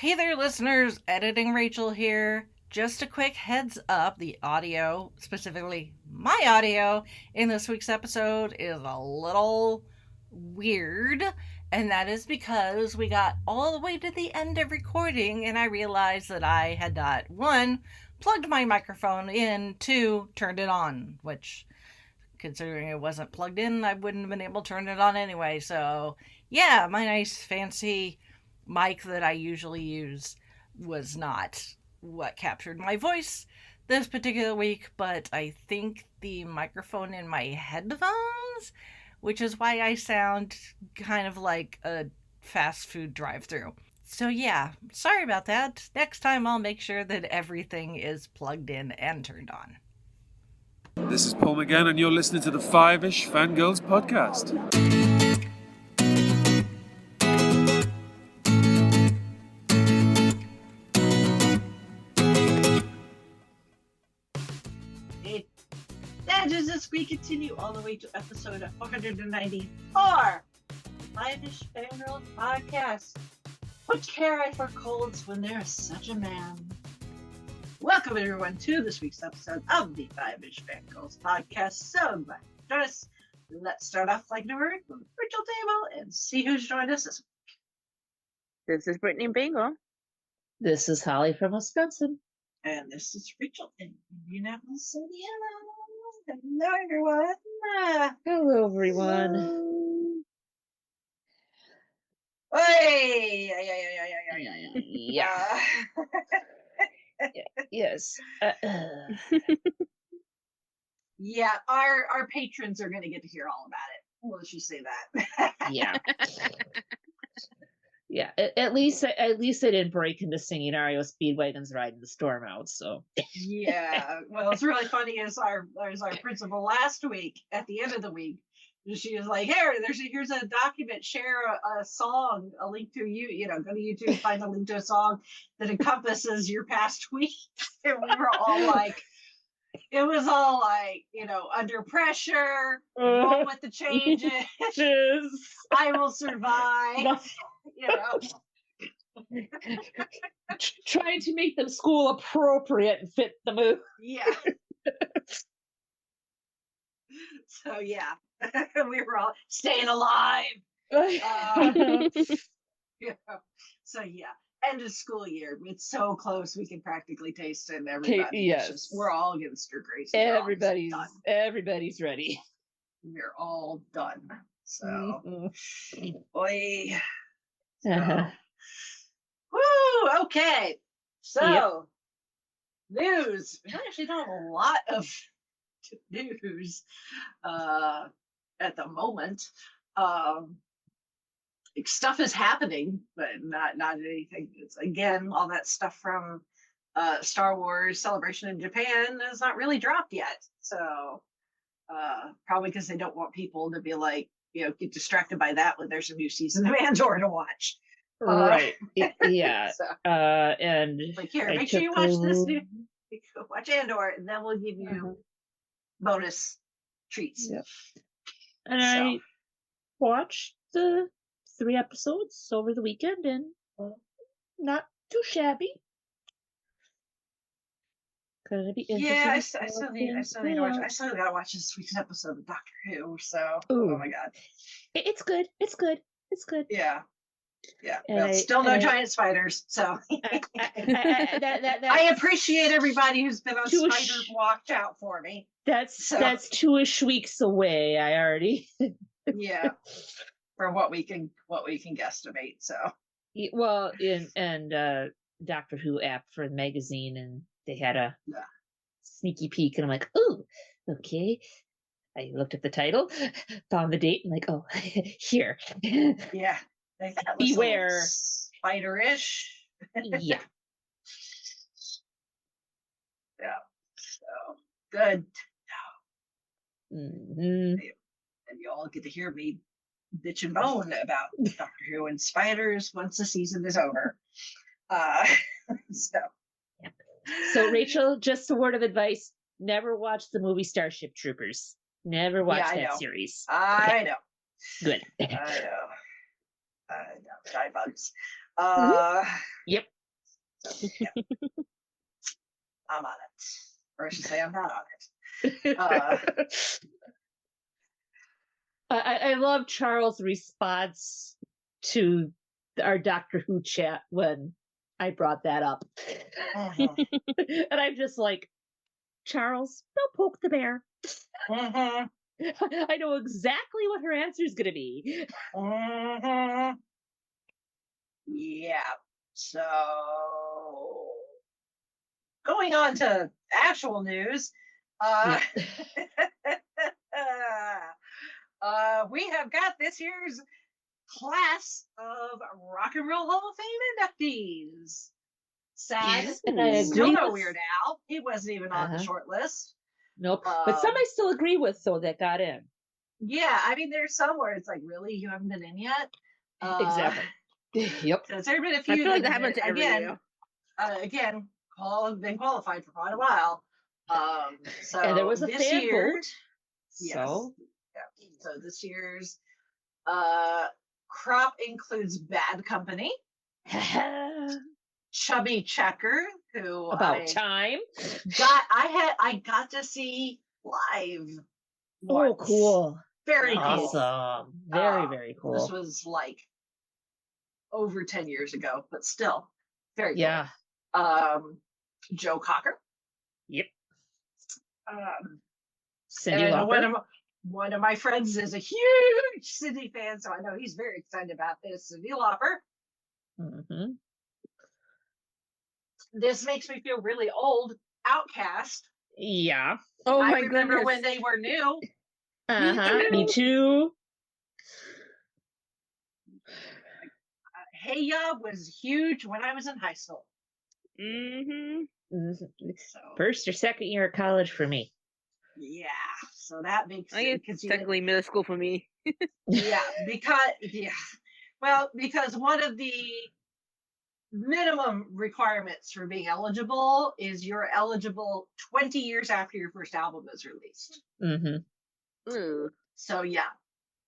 Hey there, listeners. Editing Rachel here. Just a quick heads up, the audio, specifically my audio, in this week's episode is a little weird. And that is because we got all the way to the end of recording and I realized that I had not, one, plugged my microphone in, two, turned it on, which, considering it wasn't plugged in, I wouldn't have been able to turn it on anyway. So, yeah, my nice fancy mic that I usually use was not what captured my voice this particular week, but I think the microphone in my headphones, which is why I sound kind of like a fast food drive-through. So yeah, sorry about that. Next time I'll make sure that everything is plugged in and turned on. This is Paul McGann, and you're listening to the Fiveish Fangirls podcast. As we continue all the way to episode 494, Fiveish Fangirls podcast. What care I for colds when there is such a man? Welcome everyone to this week's episode of the Fiveish Fangirls podcast. So glad you joined us. Let's start off like no with Rachel Table and see who's joined us this week. This is Brittany Bingle. This is Holly from Wisconsin. And this is Rachel in Indianapolis, Indiana. Hello, everyone. Hello, everyone. Hey! Yeah. Yes. Yeah, our patrons are going to get to hear all about it. Let's just say that. Yeah. Yeah. At least I didn't break into singing REO Speedwagon's Riding the Storm Out. So. Yeah. Well, it's really funny as our principal last week at the end of the week. She was like, here's a document, share a song, a link to go to YouTube, find a link to a song that encompasses your past week. And we were all like, it was all like, under pressure, roll with the changes, I will survive, Trying to make them school appropriate and fit the mood. Yeah. So, yeah. We were all staying alive. Yeah. So yeah, end of school year. It's so close. We can practically taste it. And everybody, yes, we're all getting stir crazy. Everybody's ready. We're all done. So, boy. So. Woo. Okay. So, news. We don't actually know a lot of news. At the moment, stuff is happening, but not anything. It's again all that stuff from Star Wars Celebration in Japan has not really dropped yet. So probably because they don't want people to be like, get distracted by that when there's a new season of Andor to watch. Right. Yeah. So, and like here, make sure you watch this new. Watch Andor, and then we'll give you bonus treats. Yep. And I watched the 3 episodes over the weekend, and not too shabby. Gonna be interesting. Yeah, I still need to watch. I still gotta watch this week's episode of Doctor Who. So, oh my god, it's good. It's good. It's good. Yeah. Well, still no giant spiders. So I appreciate everybody who's been on Spider Watch out for me. That's 2-ish weeks away. I already. Yeah, for what we can guesstimate. So well, and Doctor Who app for the magazine, and they had a sneaky peek, and I'm like, oh, okay. I looked at the title, found the date, and like, oh, here. Yeah. Beware. Spider-ish. Yeah. Yeah. So good. Mm-hmm. And you all get to hear me bitch and bone about Doctor Who and spiders once the season is over. So Rachel, just a word of advice: never watch the movie Starship Troopers. Never watch that series. I know. Good. I know. Die bugs. Yep. Yep. I'm on it. Or I should say I'm not on it. I love Charles' response to our Doctor Who chat when I brought that up. Mhm. And I'm just like, Charles, don't poke the bear. Mhm. I know exactly what her answer is going to be. Mhm. Yeah. So, going on to actual news, we have got this year's class of Rock and Roll Hall of Fame inductees. Sad, Yes, and I still agree no with. Weird Al. He wasn't even on the short list. Nope. But some I still agree with, though, that got in. Yeah, I mean, there's some where it's like, really, you haven't been in yet. Exactly. Yep. So there have been a I few. feel like that that happens every year. Again, all have been qualified for quite a while. So And there was a this fan year, vote. yes. So Yeah. So this year's crop includes Bad Company, Chubby Checker, who about time. I got to see live. Oh, once. cool. Very cool. Awesome. Very, very cool. This was like over 10 years ago, but still very yeah. cool. Joe Cocker. Yep. And Cyndi Lauper. one of my friends is a huge Cyndi fan, so I know he's very excited about this. Cyndi Lauper. Mm-hmm. This makes me feel really old. Outcast. Yeah. Oh I my remember goodness. when they were new. Me too. Hey Ya was huge when I was in high school. Mm-hmm. So, First or second year of college for me. yeah, so that makes I guess it's technically middle school for me. because one of the minimum requirements for being eligible is you're eligible 20 years after your first album is released. Mm-hmm. Ooh. So yeah,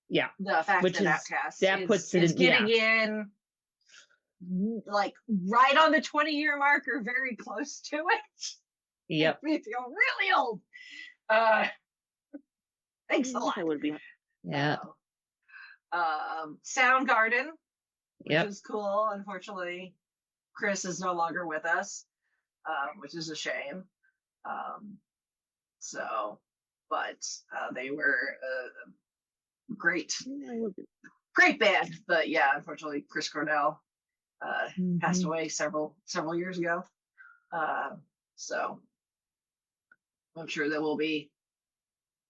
the fact Which that is, Outkast that puts it is in, getting in like right on the 20-year marker, very close to it. Yep. Makes me feel really old. Thanks a lot. It would be. Yeah. Soundgarden, which Yep. is cool. Unfortunately, Chris is no longer with us, which is a shame. But they were great band. But yeah, unfortunately, Chris Cornell passed away several years ago. So I'm sure there will be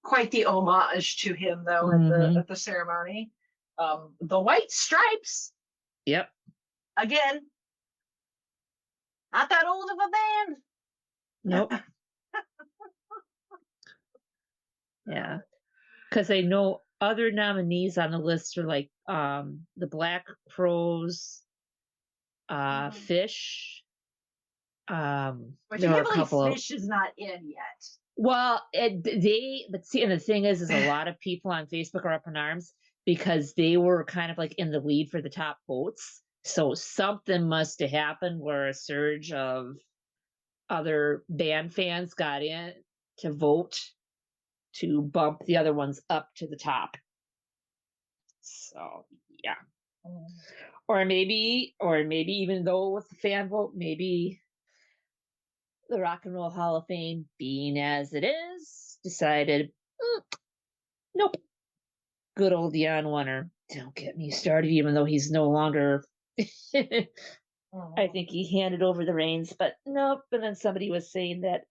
quite the homage to him, though, at the ceremony. The White Stripes. Yep. Again, not that old of a band. Nope. Yeah. Because I know other nominees on the list are like the Black Crowes, Fish. But there you were can't a believe couple Fish is not in yet. Well, but see, and the thing is a lot of people on Facebook are up in arms because they were kind of like in the lead for the top votes. So something must have happened where a surge of other band fans got in to vote to bump the other ones up to the top. So yeah. Or maybe even though with the fan vote, maybe the Rock and Roll Hall of Fame, being as it is, decided, nope. Good old Jan Wenner. Don't get me started, even though he's no longer. I think he handed over the reins, but nope. And then somebody was saying that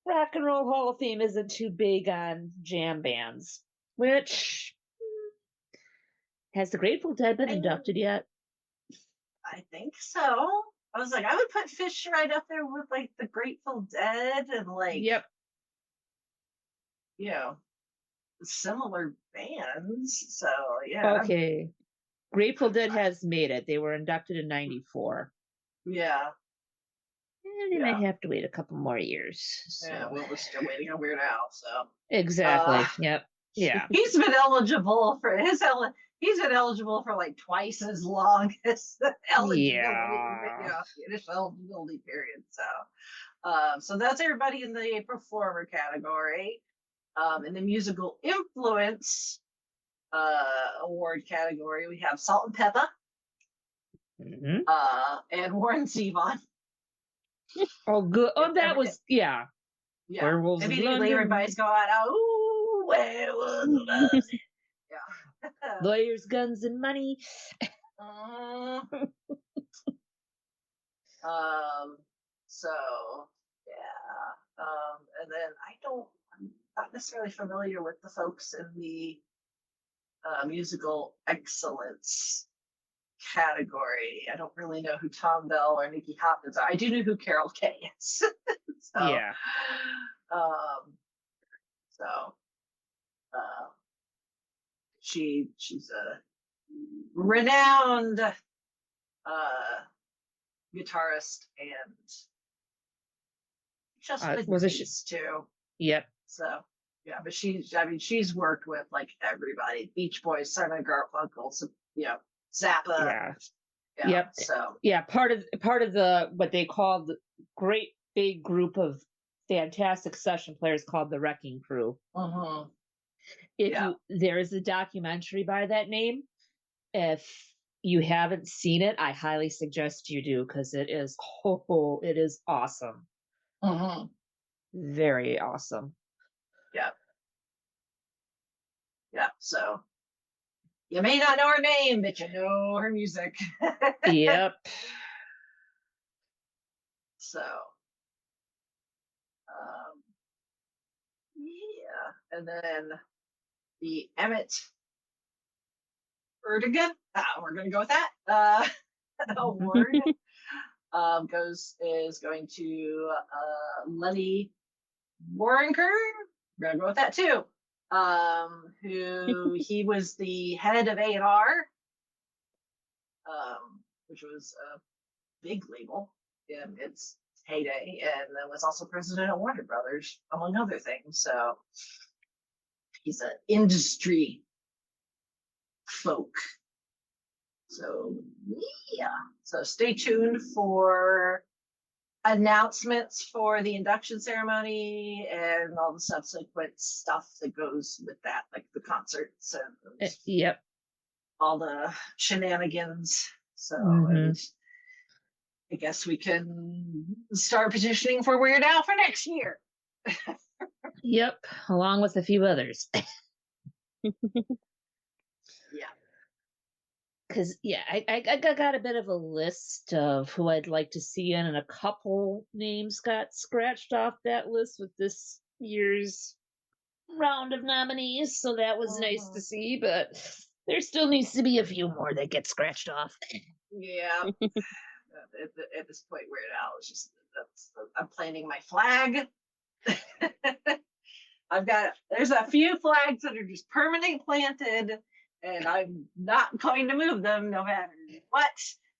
Rock and Roll Hall of Fame isn't too big on jam bands, which has the Grateful Dead been inducted yet? I think so. I was like, I would put Fish right up there with like the Grateful Dead and like, Yep. you know, similar bands. So yeah. Okay. Grateful Dead has made it. They were inducted in '94. Yeah. And they might have to wait a couple more years. So. Yeah, well, we're still waiting on Weird Al, so. Exactly. Yep. Yeah. He's been eligible for he's been eligible for like twice as long as the initial eligibility period. So that's everybody in the performer category. In the musical influence award category, we have Salt and Pepper and Warren Zevon. Oh, good. Oh, that was Yeah. Werewolves of Immediately London. everybody's going, oh, werewolves of London. Yeah. Lawyers, guns, and money. So yeah. And then I'm not necessarily familiar with the folks in the musical excellence category. I don't really know who Tom Bell or Nikki Hopkins are. I do know who Carol Kay is. So, Yeah. She's a renowned guitarist and just wasn't she too. Yep. So yeah, but she's worked with like everybody: Beach Boys, Simon Garfunkel, Zappa. Yeah. Yep. So yeah, part of the what they call the great big group of fantastic session players called the Wrecking Crew. There is a documentary by that name. If you haven't seen it, I highly suggest you do, because it is awesome. Very awesome. Yeah. So you may not know her name, but you know her music. Yep. So yeah, and then the Emmett Erdogan, we're going to go with that, award is going to Lenny Waronker. We're going to go with that too. Who he was the head of A&R, which was a big label in its heyday, and then was also president of Warner Brothers, among other things. So he's an industry folk. So yeah. So stay tuned for announcements for the induction ceremony and all the subsequent stuff that goes with that, like the concerts and yep, all the shenanigans. So I guess we can start petitioning for Weird Al for next year. Yep, along with a few others. Yeah. Because I got a bit of a list of who I'd like to see in, and a couple names got scratched off that list with this year's round of nominees, so that was nice to see, but there still needs to be a few more that get scratched off. Yeah. At this point, Weird Al is just, I'm planting my flag. There's a few flags that are just permanently planted, and I'm not going to move them no matter what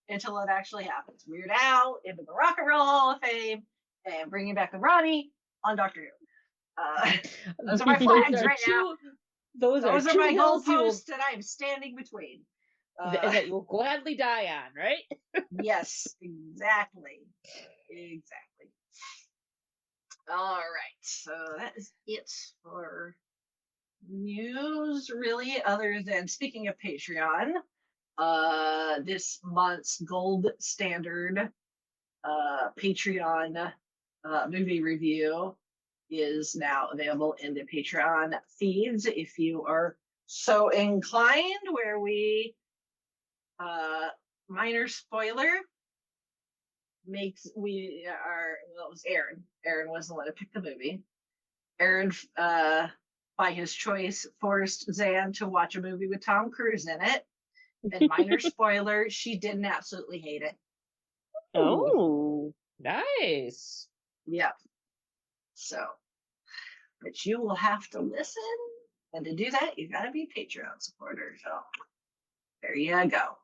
until it actually happens. Weird Al into the Rock and Roll Hall of Fame, and bringing back the Ronnie on Doctor Who. Those are my flags right now. Those are my goalposts that I'm standing between. That you'll gladly die on, right? Yes, exactly. All right, so that is it for news, really, other than, speaking of Patreon, this month's gold standard Patreon movie review is now available in the Patreon feeds if you are so inclined, where we minor spoiler it was Aaron was the one who picked the movie. Aaron by his choice forced Zan to watch a movie with Tom Cruise in it, and minor spoiler, she didn't absolutely hate it. Oh, nice. Yep. So, but you will have to listen, and to do that, you gotta be a Patreon supporter. So there you go.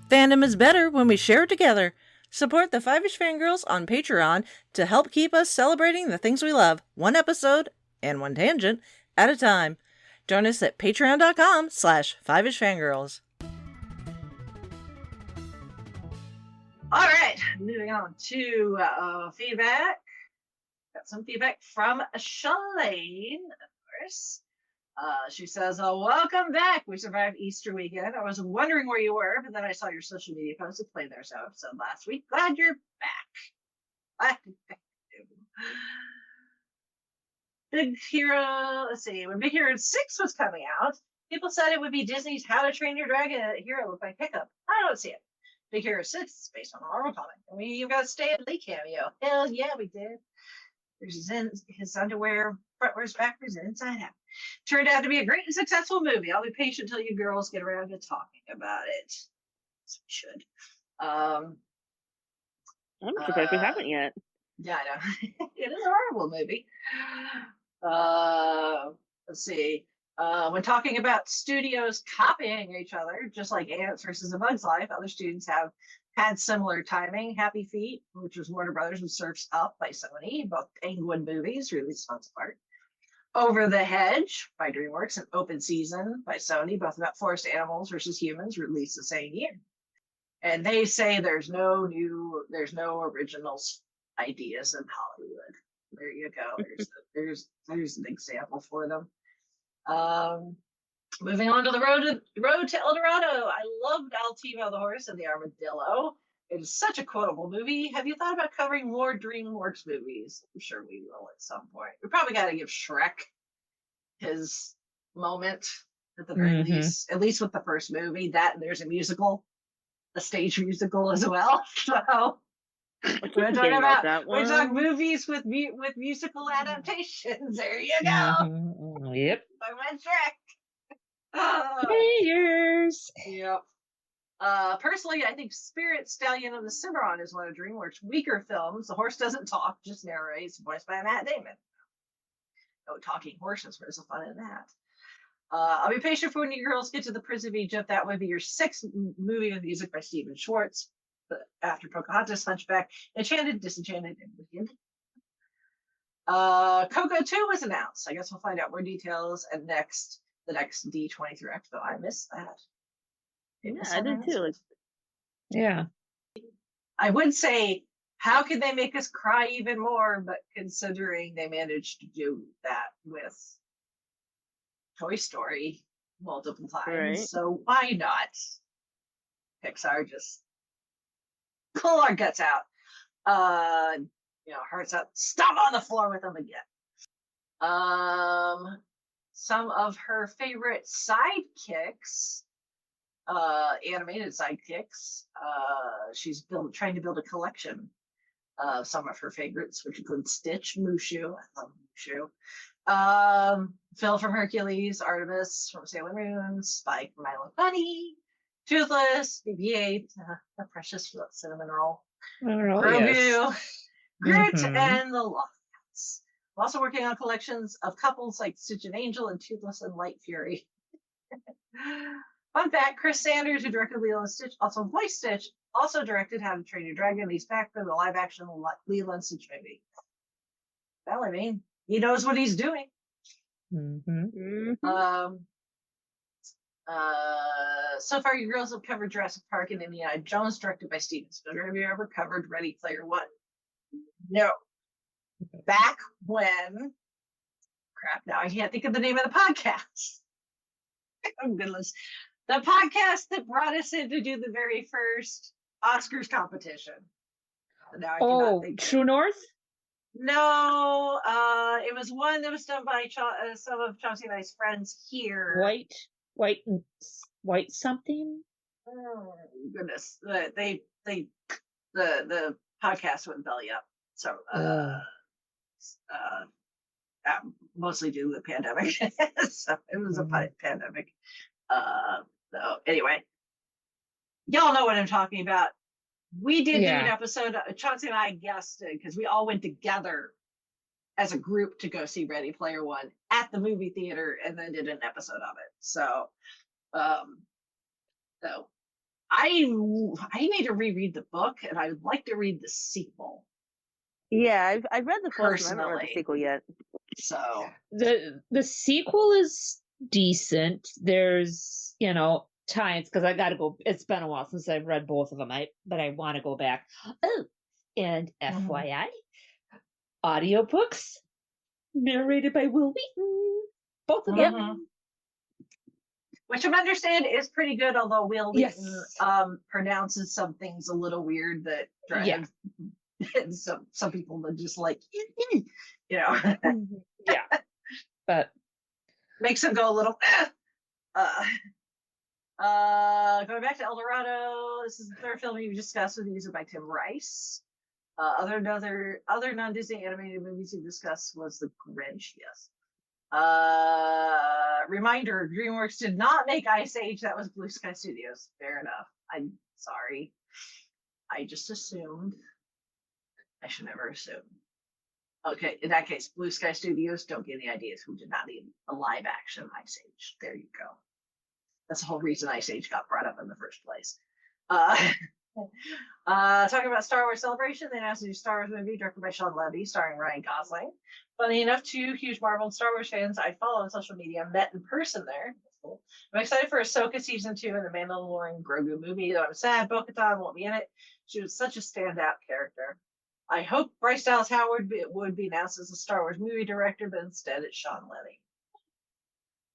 Fandom is better when we share it together. Support the Fiveish Fangirls on Patreon to help keep us celebrating the things we love, one episode and one tangent at a time. Join us at patreon.com/FivishFangirls. All right, moving on to feedback. Got some feedback from Shalane, of course. She says, welcome back. We survived Easter weekend. I was wondering where you were, but then I saw your social media post that played their episode last week. Glad you're back. Big Hero, let's see, when Big Hero 6 was coming out, people said it would be Disney's How to Train Your Dragon Hero by pickup. I don't see it. Big Hero 6 is based on a Marvel comic. And we even got a Stan Lee cameo. Hell yeah, we did. There's his underwear, frontwards, backwards, and inside out. Turned out to be a great and successful movie. I'll be patient until you girls get around to talking about it. So we should. I'm surprised we haven't yet. Yeah, I know. It is a horrible movie. Let's see. When talking about studios copying each other, just like Ants versus A Bug's Life, other students have had similar timing. Happy Feet, which was Warner Brothers, and Surf's Up by Sony, both Penguin movies, released months apart. Over the Hedge by DreamWorks and Open Season by Sony, both about forest animals versus humans, released the same year. And they say there's no originals ideas in Hollywood. There you go. There's an example for them. Moving on to the road to El Dorado. I loved Altivo the Horse and the Armadillo. It is such a quotable movie. Have you thought about covering more DreamWorks movies? I'm sure we will at some point. We probably got to give Shrek his moment at the very least, at least with the first movie. That and there's a musical, a stage musical as well. So we're talking about movies with musical adaptations. There you go. Yep. I went Shrek. Years. Yep. Personally, I think Spirit, Stallion, and the Cimarron is one of DreamWorks' weaker films. The horse doesn't talk, just narrates, voiced by Matt Damon. No talking horses, where's the fun in that? I'll be patient for when you girls get to the Prince of Egypt. That would be your sixth movie with music by Stephen Schwartz. But after Pocahontas, Hunchback, Enchanted, Disenchanted, and Wicked. Coco 2 was announced. I guess we'll find out more details at the next D23 Expo. I missed that. Yeah, I did too. Yeah. I would say, how could they make us cry even more? But considering they managed to do that with Toy Story multiple times, right. So why not? Pixar just pull our guts out. Hearts out, stomp on the floor with them again. Some of her favorite sidekicks, animated sidekicks. She's trying to build a collection of some of her favorites, which include Stitch, Mushu. I love Mushu. Phil from Hercules, Artemis from Sailor Moon, Spike from My Little Bunny, Toothless, BB-8, a precious cinnamon roll, Grogu, Groot, and the Lockouts. I'm also working on collections of couples like Stitch and Angel and Toothless and Light Fury. Fun fact, Chris Sanders, who directed Lilo and Stitch, also voiced Stitch, also directed How to Train Your Dragon. He's back for the live-action Lilo and Stitch movie. Well, I mean, he knows what he's doing. So far, you girls have covered Jurassic Park and Indiana Jones, directed by Steven Spielberg. Have you ever covered Ready Player One? No. Back when, now I can't think of the name of the podcast. Oh, goodness. The podcast that brought us in to do the very first Oscars competition. Now I cannot think True North? No, it was one that was done by some of Chauncey and I's friends here. White something? Oh, goodness. The podcast went belly up. So, mostly due to the pandemic. So it was a pandemic. So anyway, y'all know what I'm talking about. We did do an episode. Chauncey and I guested because we all went together as a group to go see Ready Player One at the movie theater, and then did an episode of it. So I need to reread the book, and I would like to read the sequel Yeah, I've read the first one. I haven't read the personally. sequel yet. So The sequel is decent. There's, times because I gotta go. It's been a while since I've read both of them. But I want to go back. Oh, and FYI, audiobooks narrated by Will Wheaton. Both of them. Which I understand is pretty good, although Will Wheaton Yes. Pronounces some things a little weird that drive some people are just like, Yeah. But makes them go a little. Going back to El Dorado, this is the third film you discussed with music by Tim Rice. Other non-Disney animated movies you discussed was The Grinch. Yes. Reminder: DreamWorks did not make Ice Age. That was Blue Sky Studios. Fair enough. I'm sorry. I just assumed. I should never assume. Okay, in that case, Blue Sky Studios, don't get any ideas. Who did not need a live action Ice Age? There you go. That's the whole reason Ice Age got brought up in the first place. Talking about Star Wars Celebration, they announced a new Star Wars movie directed by Sean Levy, starring Ryan Gosling. Funny enough, two huge Marvel and Star Wars fans I follow on social media met in person there. That's cool. I'm excited for Ahsoka Season 2 and the Mandalorian Grogu movie, though I'm sad Bo-Katan won't be in it. She was such a standout character. I hope Bryce Dallas Howard would be announced as a Star Wars movie director, but instead it's Sean Levy.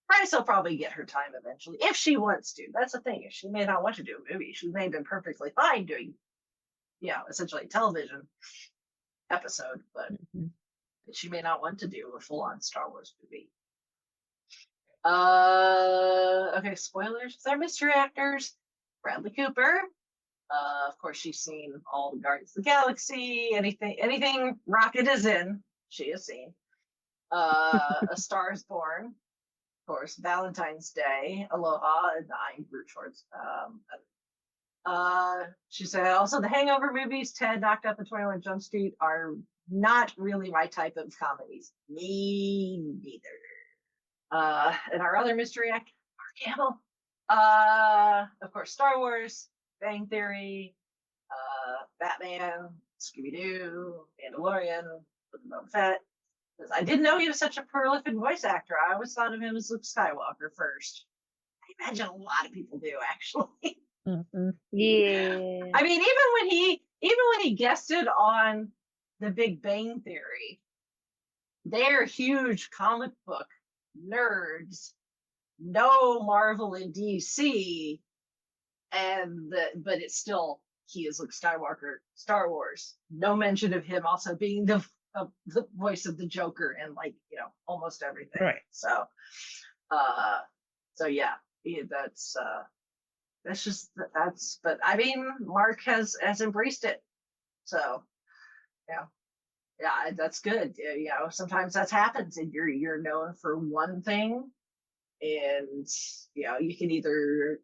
Bryce will probably get her time eventually, if she wants to. That's the thing. If she may not want to do a movie, she may have been perfectly fine doing, essentially a television episode, but she may not want to do a full-on Star Wars movie. Okay, spoilers. They're mystery actors. Bradley Cooper. Of course, she's seen all the Guardians of the Galaxy. Anything Rocket is in, she has seen. A Star is Born. Of course, Valentine's Day, Aloha, and I'm Groot Shorts. She said also the Hangover movies, Ted, Knocked Up, and 21 Jump Street are not really my type of comedies. Me neither. And our other mystery actor, Mark Hamill. Of course, Star Wars, Bang Theory, Batman, Scooby-Doo, Mandalorian, Boba Fett. I didn't know he was such a prolific voice actor. I always thought of him as Luke Skywalker first. I imagine a lot of people do, actually. Yeah. I mean, even when he guested on The Big Bang Theory, they're huge comic book nerds. No Marvel and DC, but it's still he is Luke Skywalker. Star Wars. No mention of him also being the voice of the Joker and almost everything. Right. So yeah, that's but I mean, Mark has embraced it. So yeah, that's good. Sometimes that happens and you're known for one thing, and you can either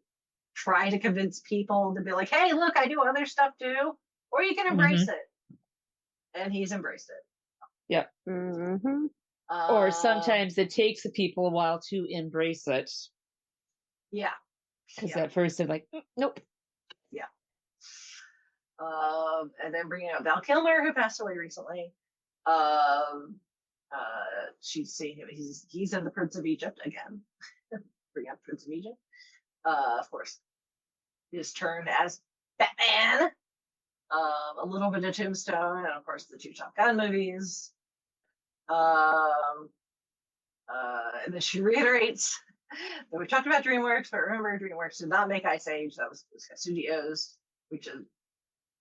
try to convince people to be like, hey, look, I do other stuff too, or you can embrace it. And he's embraced it. Yep. Or sometimes it takes the people a while to embrace it. Yeah. Because at first they're like, nope. Yeah. And then bringing up Val Kilmer, who passed away recently. She's seeing him. He's in The Prince of Egypt again. Bring up Prince of Egypt. Of course, his turn as Batman. A little bit of Tombstone, and of course the two Top Gun movies. And then she reiterates that we talked about DreamWorks, but remember, DreamWorks did not make Ice Age. That was Studios, which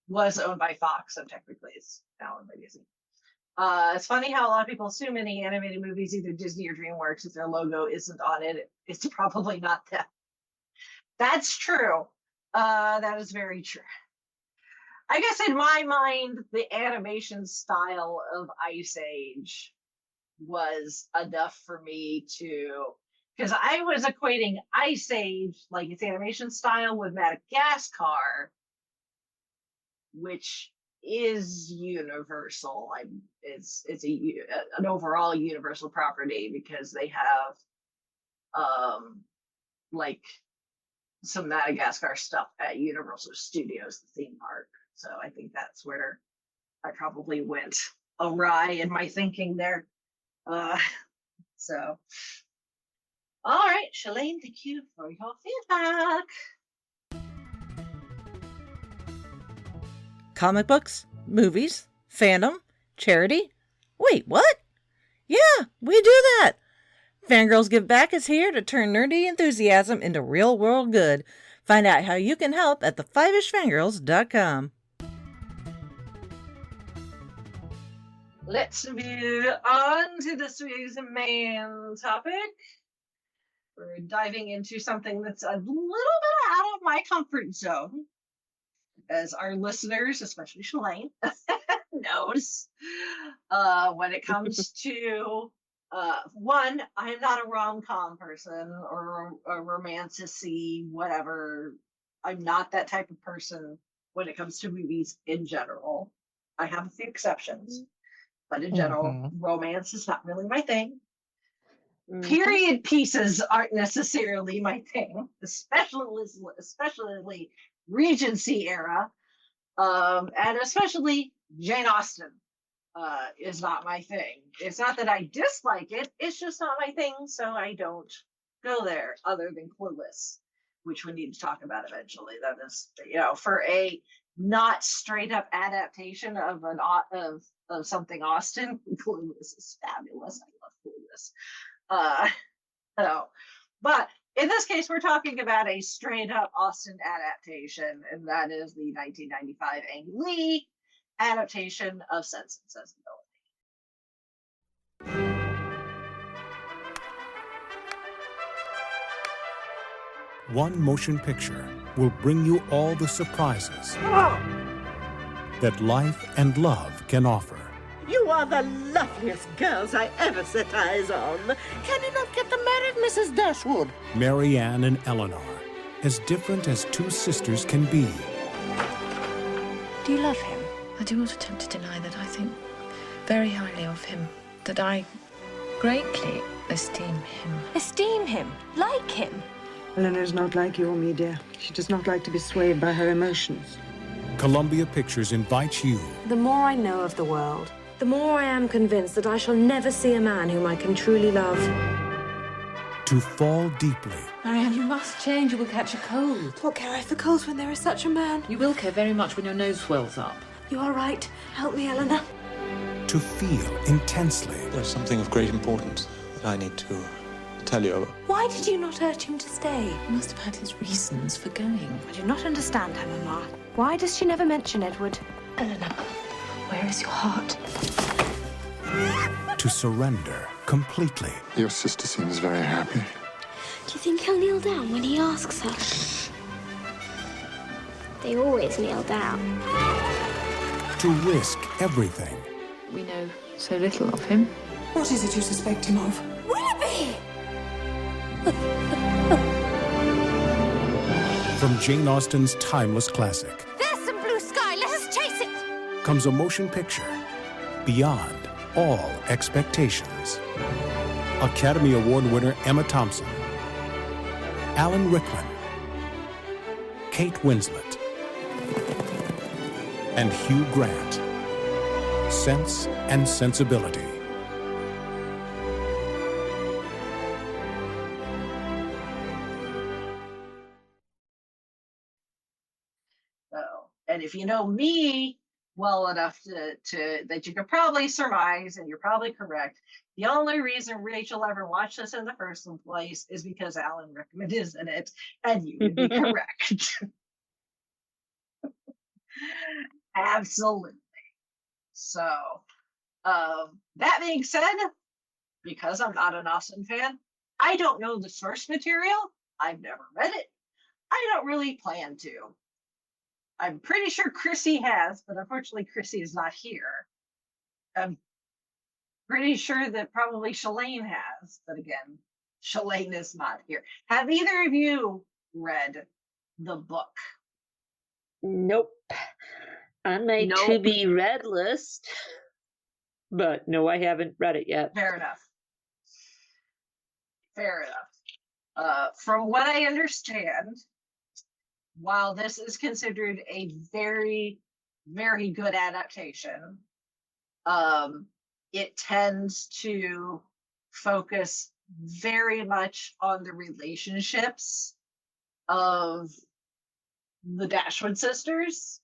was owned by Fox, so technically it's now owned by Disney. It's funny how a lot of people assume any animated movies, either Disney or DreamWorks, if their logo isn't on it, it's probably not them. That's true. That is very true. I guess in my mind, the animation style of Ice Age was enough for me to, because I was equating Ice Age, like its animation style, with Madagascar, which is Universal. It's an overall Universal property because they have like some Madagascar stuff at Universal Studios, the theme park. So I think that's where I probably went awry in my thinking there. So, all right, Shalane, thank you for your feedback. Comic books, movies, fandom, charity. Wait, what? Yeah, we do that. Fangirls Give Back is here to turn nerdy enthusiasm into real world good. Find out how you can help at theFivishFangirls.com. Let's move on to this week's main topic. We're diving into something that's a little bit out of my comfort zone, as our listeners, especially Shalane, knows. When it comes to one, I'm not a rom-com person or a romantic-y, whatever. I'm not that type of person when it comes to movies in general. I have a few exceptions, but in general, romance is not really my thing. Period pieces aren't necessarily my thing, especially Regency era, and especially Jane Austen is not my thing. It's not that I dislike it, it's just not my thing, so I don't go there, other than Clueless, which we need to talk about eventually. That is, for a not straight up adaptation of of something Austen, Clueless is fabulous. I love Clueless. But in this case, we're talking about a straight up Austen adaptation, and that is the 1995 Ang Lee adaptation of Sense and Sensibility. One motion picture will bring you all the surprises that life and love can offer. You are the loveliest girls I ever set eyes on. Can you not get them married, Mrs. Dashwood? Marianne and Eleanor, as different as two sisters can be. Do you love him? I do not attempt to deny that I think very highly of him, that I greatly esteem him. Esteem him? Like him? Eleanor's not like you or me, dear. She does not like to be swayed by her emotions. Columbia Pictures invites you. The more I know of the world, the more I am convinced that I shall never see a man whom I can truly love. To fall deeply. Marianne, you must change. You will catch a cold. What care I for colds when there is such a man? You will care very much when your nose swells up. You are right. Help me, Eleanor. To feel intensely. There's something of great importance that I need to tell you about. Why did you not urge him to stay? He must have had his reasons for going. I do not understand her, Mamma. Why does she never mention Edward? Eleanor, where is your heart? To surrender completely. Your sister seems very happy. Do you think he'll kneel down when he asks her? They always kneel down. To risk everything. We know so little of him. What is it you suspect him of? Willoughby! From Jane Austen's timeless classic. There's some blue sky. Let us chase it! Comes a motion picture beyond all expectations. Academy Award winner Emma Thompson, Alan Rickman, Kate Winslet, and Hugh Grant. Sense and Sensibility. And if you know me well enough to that you could probably surmise, and you're probably correct, the only reason Rachel ever watched this in the first place is because Alan Rickman is in it, and you would be correct. Absolutely. So, that being said, because I'm not an Austen fan, I don't know the source material. I've never read it. I don't really plan to. I'm pretty sure Chrissy has, but unfortunately Chrissy is not here. I'm pretty sure that probably Shalane has, but again, Shalane is not here. Have either of you read the book? Nope. On my to be read list, but no, I haven't read it yet. Fair enough. Fair enough. From what I understand, while this is considered a very, very good adaptation, it tends to focus very much on the relationships of the Dashwood sisters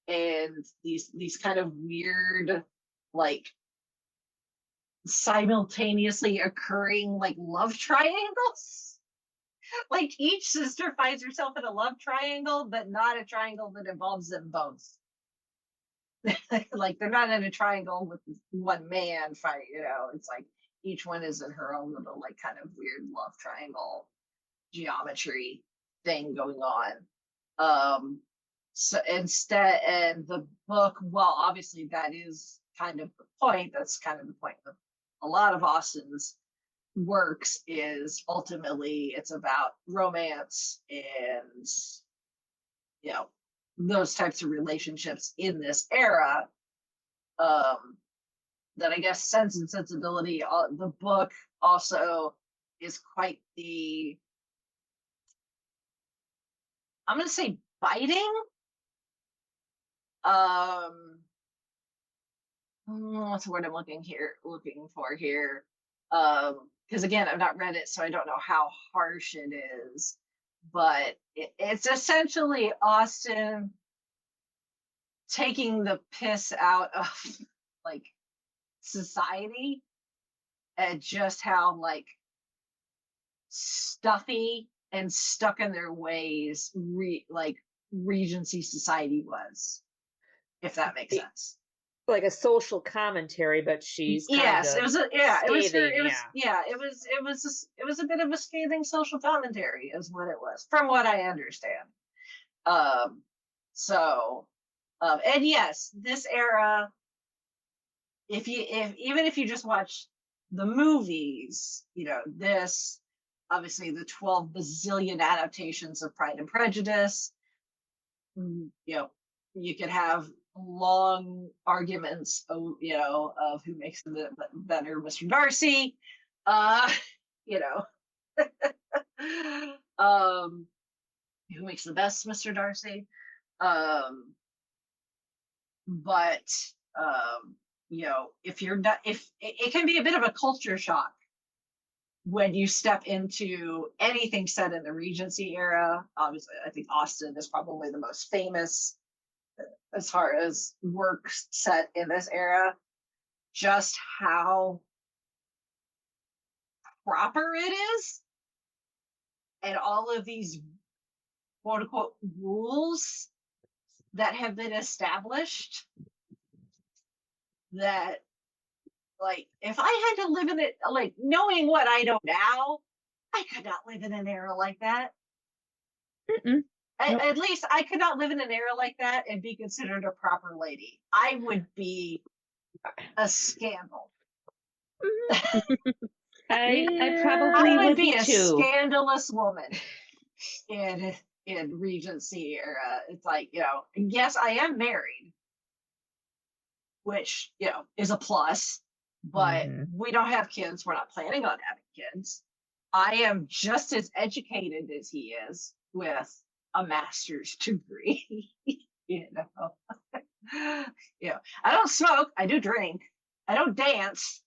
and these kind of weird, like, simultaneously occurring like love triangles. Like each sister finds herself in a love triangle, but not a triangle that involves them both. Like they're not in a triangle with one man fight, it's like each one is in her own little like kind of weird love triangle geometry thing going on. So instead, and the book, well, obviously that is kind of the point. That's kind of the point of a lot of Austen's works, is ultimately it's about romance and those types of relationships in this era. That I guess Sense and Sensibility, the book also is quite the, I'm going to say, biting. What's the word I'm looking for here? Because again, I've not read it, so I don't know how harsh it is. But it's essentially Austen taking the piss out of like society and just how like stuffy and stuck in their ways Regency society was, if that makes sense. Like a social commentary, but she's it was a bit of a scathing social commentary, is what it was, from what I understand. And yes, this era, even if you just watch the movies, this, obviously the 12 bazillion adaptations of Pride and Prejudice, you could have long arguments of who makes the better Mr. Darcy, who makes the best Mr. Darcy, but if you're not, if it can be a bit of a culture shock when you step into anything set in the Regency era. Obviously, I think Austen is probably the most famous as far as works set in this era, just how proper it is, and all of these quote unquote rules that have been established, that like if I had to live in it, like knowing what I know now, I could not live in an era like that. At least I could not live in an era like that and be considered a proper lady. I would be a scandal. I probably would be a too. Scandalous woman in Regency era. It's like, yes, I am married, which, is a plus, but we don't have kids. We're not planning on having kids. I am just as educated as he is, with a master's degree. I don't smoke. I do drink. I don't dance.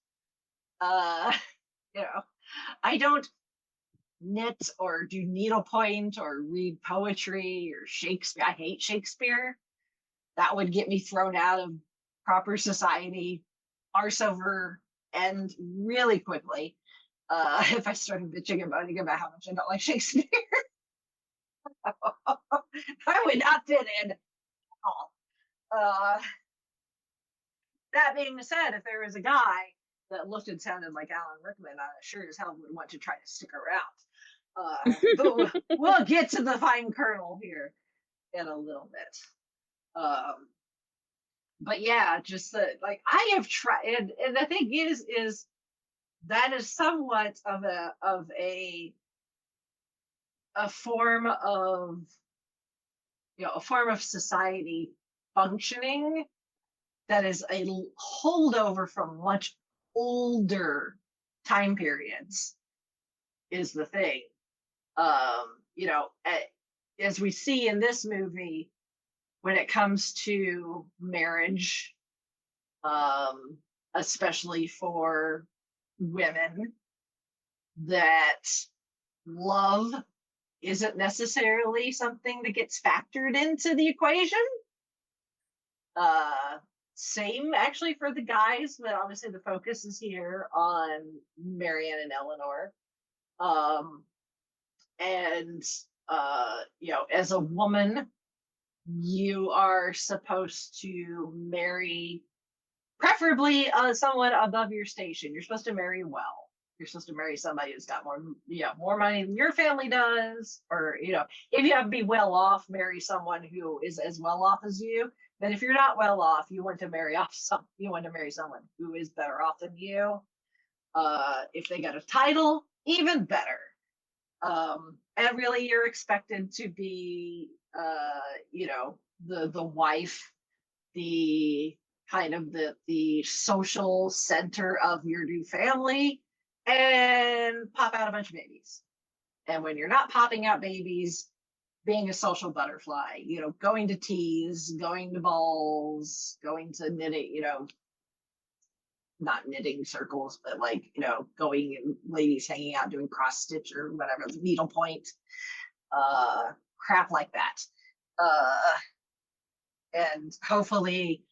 I don't knit or do needlepoint or read poetry or Shakespeare. I hate Shakespeare. That would get me thrown out of proper society, arse over end really quickly, if I started bitching and moaning about how much I don't like Shakespeare. I would not fit in at all. That being said, if there was a guy that looked and sounded like Alan Rickman, I sure as hell would want to try to stick around. But we'll get to the fine kernel here in a little bit. But yeah, just that, like, I have tried, and the thing is that is somewhat of a form of, a form of society functioning that is a holdover from much older time periods, is the thing. as we see in this movie, when it comes to marriage, especially for women, that love isn't necessarily something that gets factored into the equation. Same actually for the guys, but obviously the focus is here on Marianne and Eleanor. As a woman, you are supposed to marry preferably someone above your station. You're supposed to marry well. You're supposed to marry somebody who's got more money than your family does, or if you have to be well off, marry someone who is as well off as you. But if you're not well off, you want to marry someone who is better off than you. If they got a title, even better. And really, you're expected to be, the wife, the kind of the social center of your new family, and pop out a bunch of babies. And when you're not popping out babies, being a social butterfly, going to teas, going to balls, going to knitting, not knitting circles, but going and ladies hanging out doing cross stitch or whatever, needlepoint, crap like that. And hopefully,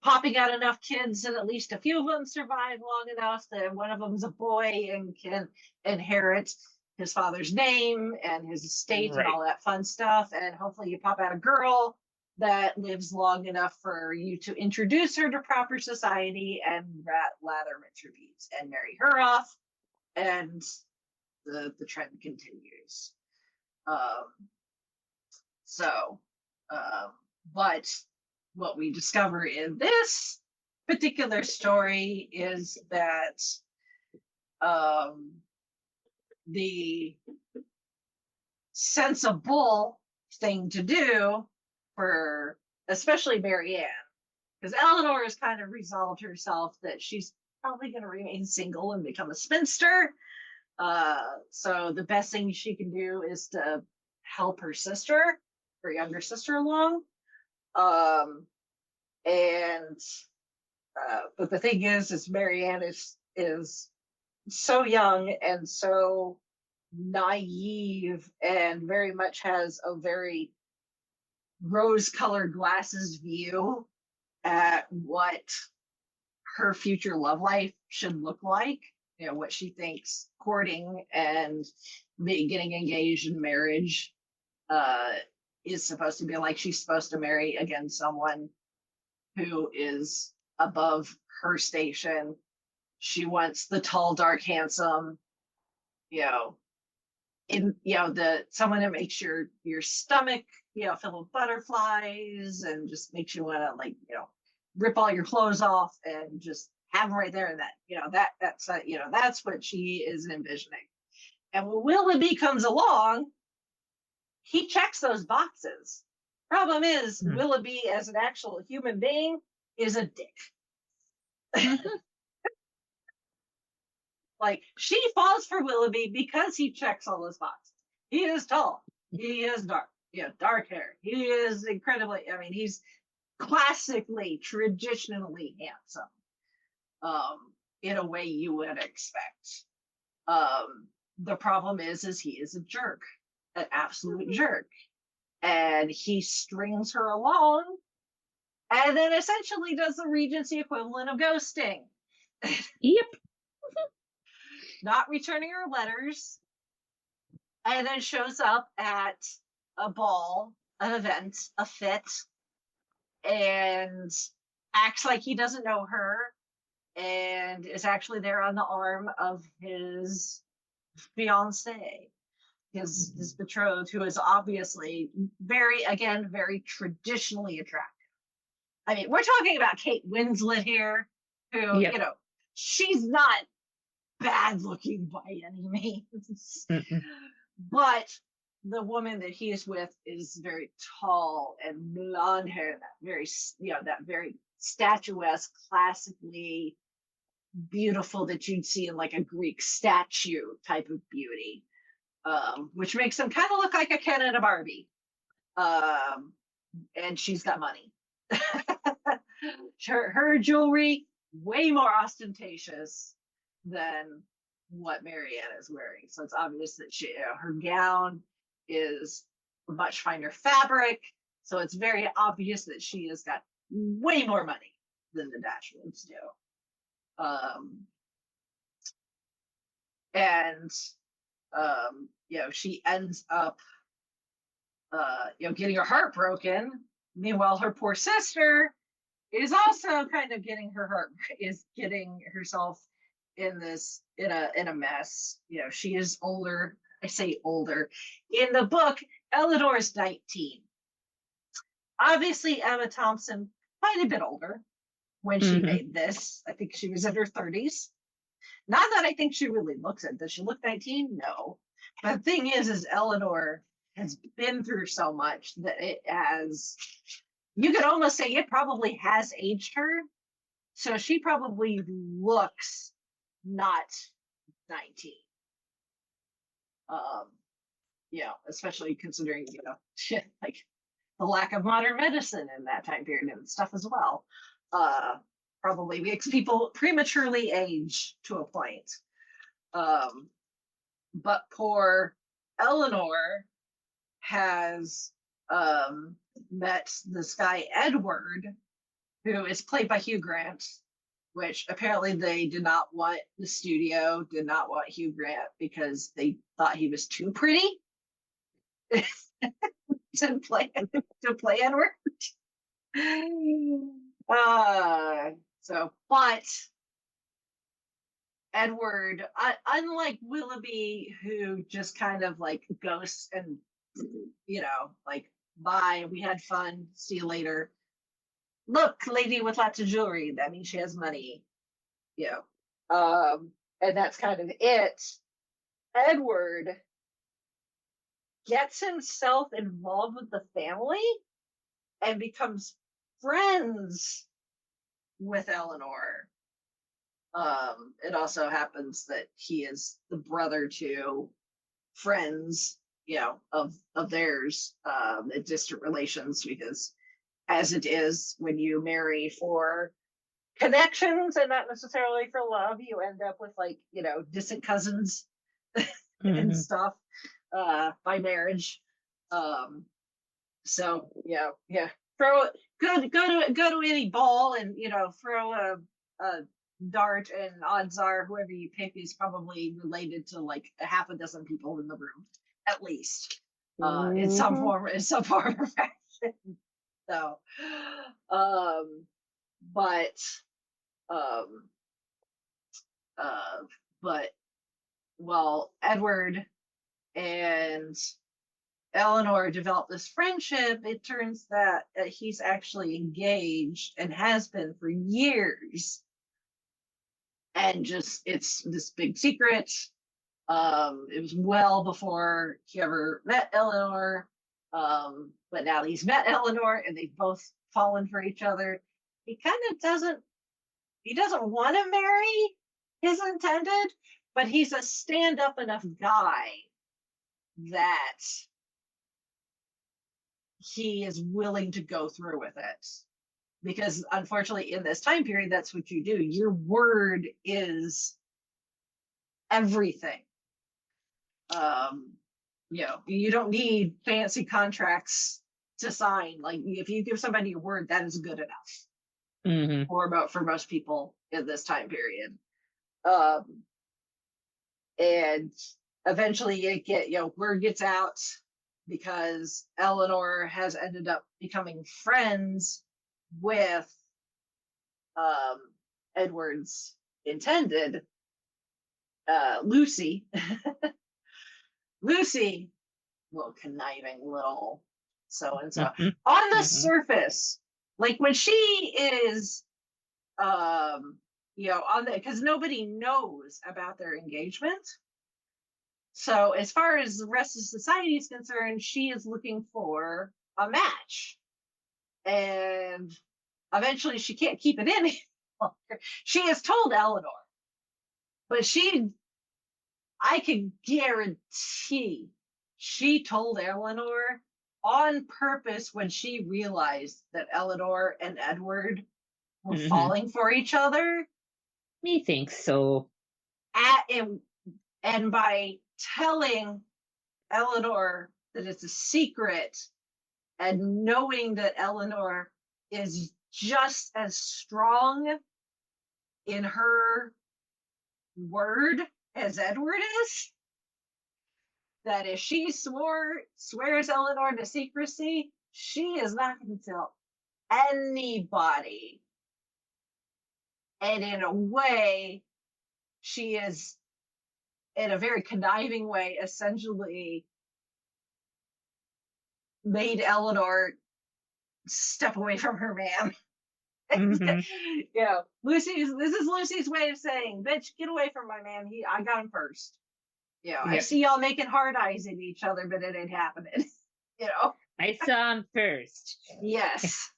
popping out enough kids and at least a few of them survive long enough that one of them's a boy and can inherit his father's name and his estate and all that fun stuff. And hopefully you pop out a girl that lives long enough for you to introduce her to proper society and lather rinse repeats and marry her off, and the trend continues. But what we discover in this particular story is that the sensible thing to do for especially Marianne, because Eleanor has kind of resolved herself that she's probably going to remain single and become a spinster. So the best thing she can do is to help her younger sister along. But the thing is Marianne is so young and so naive and very much has a very rose-colored glasses view at what her future love life should look like, what she thinks courting and getting engaged in marriage is supposed to be like. She's supposed to marry again someone who is above her station. She wants the tall, dark, handsome, someone that makes your stomach, fill with butterflies and just makes you want to rip all your clothes off and just have them right there. And that's what she is envisioning. And when Willoughby comes along, he checks those boxes. Problem is, Willoughby as an actual human being is a dick. She falls for Willoughby because he checks all those boxes. He is tall. He is dark. Dark hair. He is incredibly, he's classically, traditionally handsome, in a way you would expect. The problem is he is a jerk, an absolute jerk. And he strings her along and then essentially does the Regency equivalent of ghosting. Yep. Not returning her letters, and then shows up at a ball, an event, a fit, and acts like he doesn't know her, and is actually there on the arm of his fiancée, his betrothed, who is obviously very traditionally attractive. We're talking about Kate Winslet here, who, she's not bad looking by any means. But the woman that he is with is very tall and blonde hair, that very statuesque, classically beautiful that you'd see in a Greek statue type of beauty. which makes him kind of look like a Ken and a Barbie. And she's got money. her jewelry way more ostentatious than what Marianne is wearing. So it's obvious that her gown is much finer fabric. So it's very obvious that she has got way more money than the Dashwoods do. She ends up getting her heart broken. Meanwhile, her poor sister is also kind of getting herself in a mess. She is older. I say older. In the book, Eleanor's 19. Obviously, Emma Thompson quite a bit older when she made this. I think she was in her 30s. Not that I think she really looks it. Does she look 19? No. But the thing is Eleanor has been through so much that you could almost say it probably has aged her. So she probably looks not 19. Especially considering, like the lack of modern medicine in that time period and stuff as well. Probably makes people prematurely age to a point. But poor Eleanor has met this guy, Edward, who is played by Hugh Grant, which apparently the studio did not want Hugh Grant because they thought he was too pretty to play Edward. But Edward, unlike Willoughby, who just kind of like ghosts and, like, bye, we had fun, see you later. Look, lady with lots of jewelry, that means she has money. And that's kind of it. Edward gets himself involved with the family and becomes friends with Eleanor. It also happens that he is the brother to friends, of theirs, distant relations, because as it is when you marry for connections and not necessarily for love, you end up with distant cousins and stuff by marriage. Go to any ball and throw a dart, and odds are whoever you pick is probably related to like a half a dozen people in the room at least, in some form or fashion. So Edward and Eleanor developed this friendship, it turns that he's actually engaged and has been for years. And just, it's this big secret. It was well before he ever met Eleanor. But now he's met Eleanor and they've both fallen for each other. He doesn't want to marry his intended, but he's a stand-up enough guy that he is willing to go through with it. Because unfortunately, in this time period, that's what you do. Your word is everything. You don't need fancy contracts to sign. Like, if you give somebody your word, that is good enough. For most people in this time period. And eventually word gets out because Eleanor has ended up becoming friends with Edward's intended, Lucy. Lucy, little conniving little so-and-so. On the surface, like when she is, because nobody knows about their engagement. So as far as the rest of society is concerned, she is looking for a match. And eventually she can't keep it in anymore. She has told Eleanor, but she I can guarantee she told Eleanor on purpose when she realized that Eleanor and Edward were falling for each other. Me thinks so. And by telling Eleanor that it's a secret and knowing that Eleanor is just as strong in her word as Edward is, that if she swears Eleanor to secrecy, she is not going to tell anybody. And in a way, she is, in a very conniving way, essentially made Eleanor step away from her man. This is Lucy's way of saying, bitch, get away from my man. I got him first. I see y'all making hard eyes at each other, but it ain't happening. I saw him first. Yes.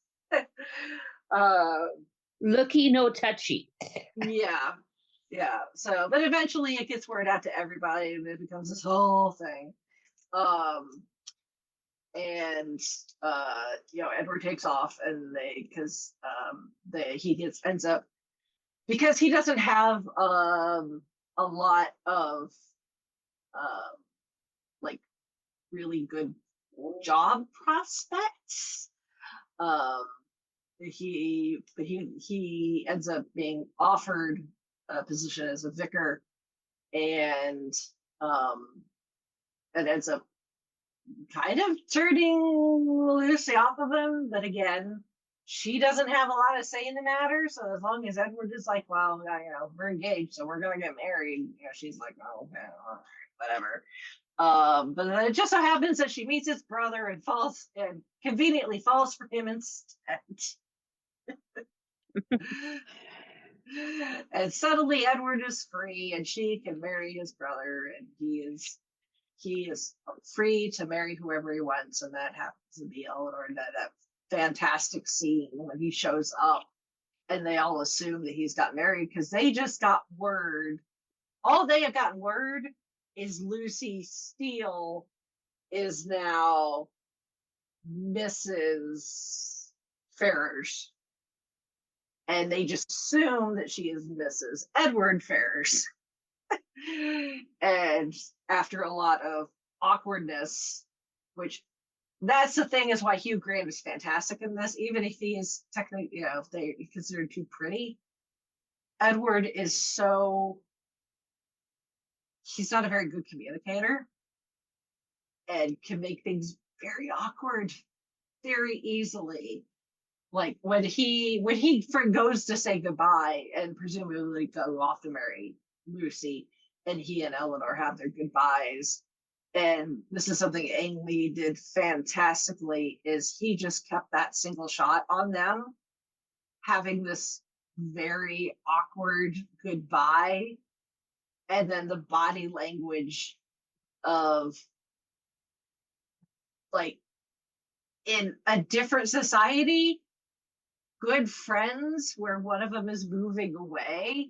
Looky, no touchy. Yeah. So, but eventually it gets word out to everybody, and it becomes this whole thing. Edward takes off, and ends up, because he doesn't have a lot of like really good job prospects. He ends up being offered a position as a vicar, and it ends up kind of turning Lucy off of him. But again, she doesn't have a lot of say in the matter. So as long as Edward is like, well, we're engaged, so we're gonna get married, she's like, oh, okay, all right, whatever. But then it just so happens that she meets his brother and conveniently falls for him instead. And suddenly Edward is free, and she can marry his brother, and he is free to marry whoever he wants, and that happens to be Eleanor. And that fantastic scene when he shows up, and they all assume that he's got married because they just got word. All they have gotten word is Lucy Steele is now Mrs. Fiveish. And they just assume that she is Mrs. Edward Fiveish. And after a lot of awkwardness, which that's the thing, is why Hugh Grant is fantastic in this, even if he is technically, if they consider too pretty. Edward is he's not a very good communicator and can make things very awkward very easily. Like when he goes to say goodbye and presumably go off to marry Lucy, and he and Eleanor have their goodbyes. And this is something Ang Lee did fantastically, is he just kept that single shot on them, having this very awkward goodbye, and then the body language of, like, in a different society, good friends where one of them is moving away,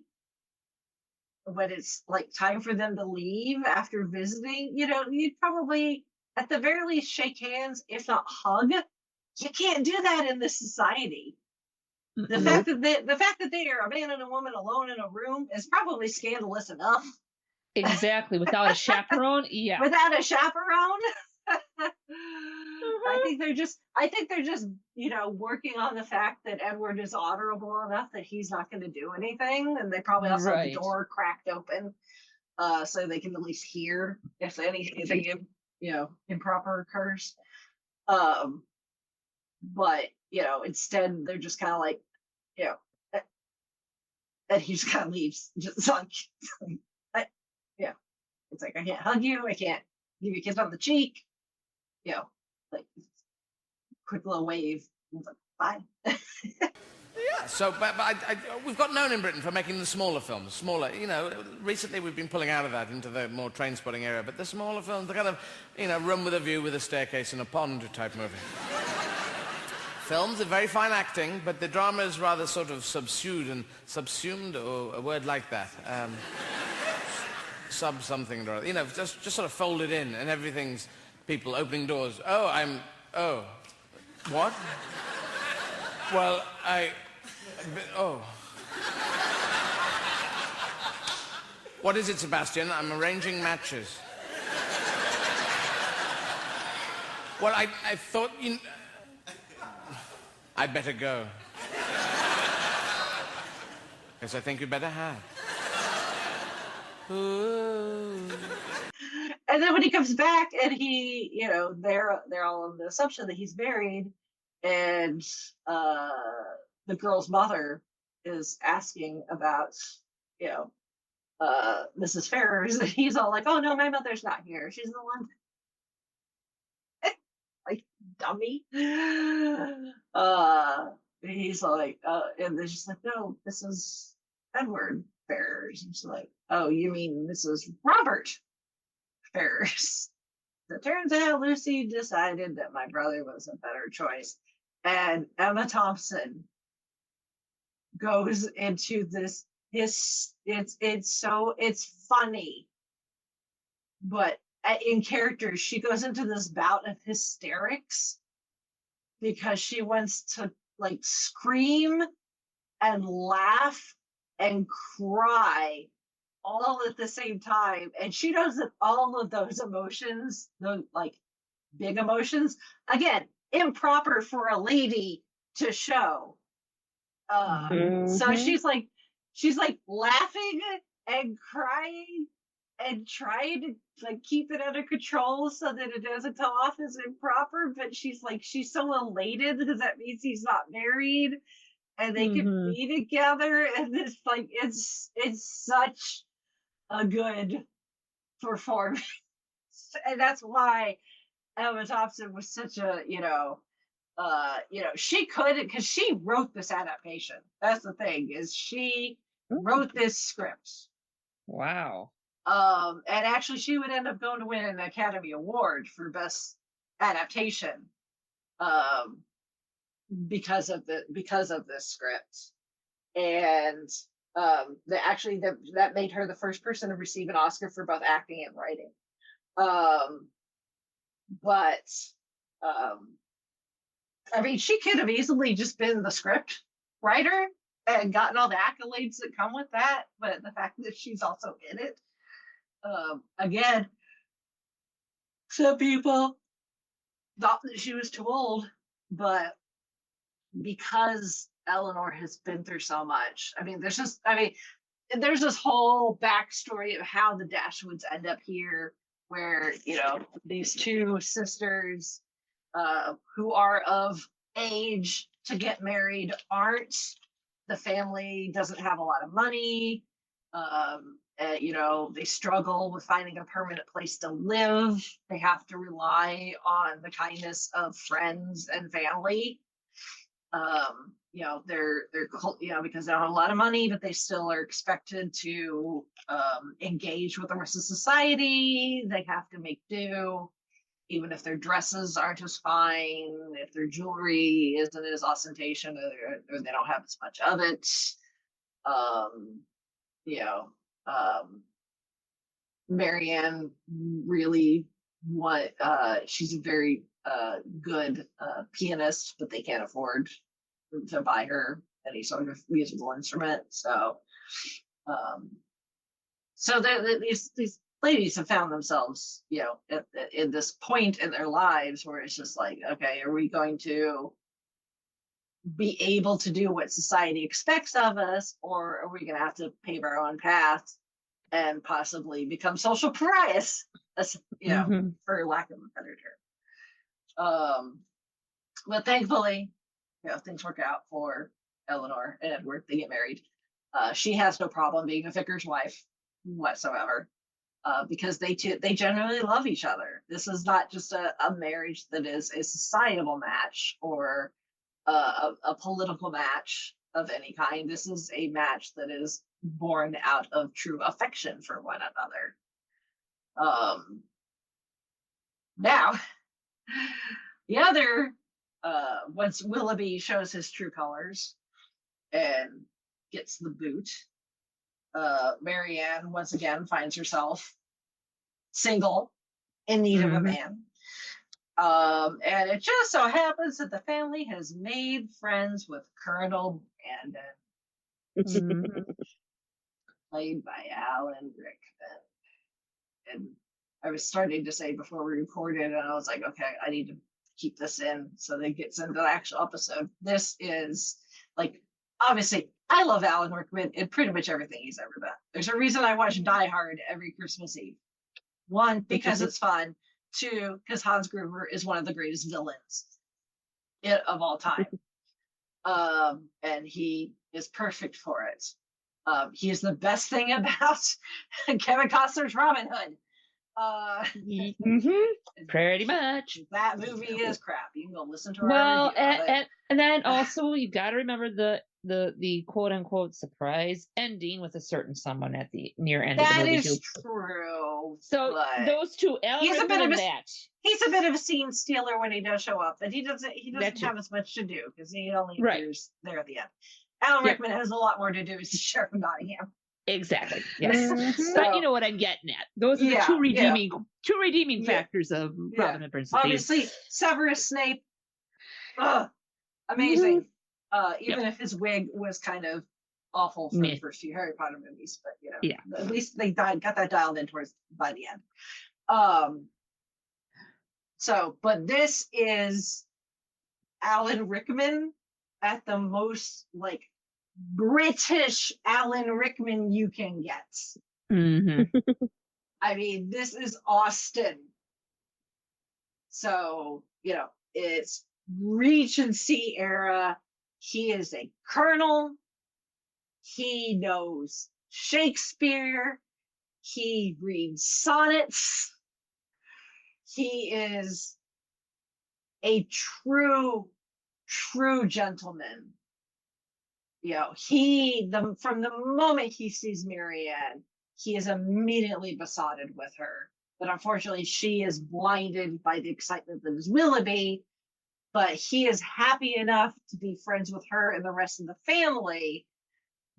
when it's like time for them to leave after visiting, you'd probably at the very least shake hands, if not hug. You can't do that in this society. The fact that they are a man and a woman alone in a room is probably scandalous enough. Exactly. Without a chaperone. Yeah. Without a chaperone. I think they're just, working on the fact that Edward is honorable enough that he's not going to do anything, and they probably also have the door cracked open, so they can at least hear if anything, improper occurs. But instead they're just kind of like, and he just kind of leaves, just like, it's like, I can't hug you, I can't give you a kiss on the cheek. Like quick little wave. Like, bye. Yeah. So, but we've got known in Britain for making the smaller films. Smaller, recently we've been pulling out of that into the more train-spotting era. But the smaller films, the kind of, room with a view with a staircase and a pond type movie. Films are very fine acting, but the drama is rather sort of subsumed, or a word like that. sub something or other. You know, just sort of folded in, and everything's people opening doors. Oh, what? Well, oh. What is it, Sebastian? I'm arranging matches. Well, I thought I'd better go. Yes, I think you'd better have. Ooh. And then when he comes back and he, you know, they're all on the assumption that he's married, and the girl's mother is asking about, you know, Mrs. Ferrers, and he's all like, "Oh no, my mother's not here. She's in London." Like, dummy. He's like, and they're just like, "No, this is Edward Ferrers." And she's like, "Oh, you mean Mrs. Robert Ferrers?" It turns out Lucy decided that my brother was a better choice. And Emma Thompson goes into this, it's funny, but in character, she goes into this bout of hysterics because she wants to like scream and laugh and cry all at the same time, and she does it, all of those emotions, the like big emotions, again, improper for a lady to show. So she's like laughing and crying and trying to like keep it under control so that it doesn't come off as improper, but she's so elated because that means he's not married and they can be together, and it's like it's such a good performance. And that's why Emma Thompson was such a, she could, because she wrote this adaptation. That's the thing, is she wrote this script. Wow. And actually she would end up going to win an Academy Award for Best Adaptation, because of this script. And that made her the first person to receive an Oscar for both acting and writing. I mean, she could have easily just been the script writer and gotten all the accolades that come with that, but the fact that she's also in it, again, some people thought that she was too old, but because Eleanor has been through so much, there's this whole backstory of how the Dashwoods end up here, where, these two sisters who are of age to get married aren't. The family doesn't have a lot of money. They struggle with finding a permanent place to live. They have to rely on the kindness of friends and family. They're because they don't have a lot of money, but they still are expected to engage with the rest of society. They have to make do, even if their dresses aren't as fine, if their jewelry isn't as ostentatious, or they don't have as much of it. Marianne really she's a very good pianist, but they can't afford to buy her any sort of musical instrument. So these ladies have found themselves, in this point in their lives where it's just like, okay, are we going to be able to do what society expects of us, or are we going to have to pave our own path and possibly become social pariahs, for lack of a better term. But thankfully, things work out for Eleanor and Edward. They get married. She has no problem being a vicar's wife whatsoever, because they generally love each other. This is not just a marriage that is a societal match or a political match of any kind. This is a match that is born out of true affection for one another. Now, the other, once Willoughby shows his true colors and gets the boot, Marianne once again finds herself single, in need of a man. And it just so happens that the family has made friends with Colonel Brandon, played by Alan Rickman. And I was starting to say before we recorded, and I was like, okay, I need to keep this in so that it gets into the actual episode. This is like, obviously, I love Alan Rickman in pretty much everything he's ever done. There's a reason I watch Die Hard every Christmas Eve. One, because it's fun. Two, because Hans Gruber is one of the greatest villains of all time. And he is perfect for it. He is the best thing about Kevin Costner's Robin Hood. Pretty much. That movie is crap. You can go listen to our Well, review and then also you got to remember the quote unquote surprise ending with a certain someone at the near end of the movie. That is true. So those two, he's a bit of a scene stealer when he does show up, but he doesn't have as much to do because he only appears there at the end. Alan Rickman has a lot more to do as the Sheriff of Nottingham. Exactly. Yes. But you know what I'm getting at. Those are the two redeeming factors of Robin and Prince of Thieves. Obviously, Severus Snape. Amazing. Even if his wig was kind of awful for the first few Harry Potter movies, but at least they got that dialed in by the end. But this is Alan Rickman at the most like British Alan Rickman you can get. I mean, this is Austen. So, it's Regency era. He is a colonel. He knows Shakespeare. He reads sonnets. He is a true gentleman. From the moment he sees Marianne, he is immediately besotted with her. But unfortunately, she is blinded by the excitement that is Willoughby. But he is happy enough to be friends with her and the rest of the family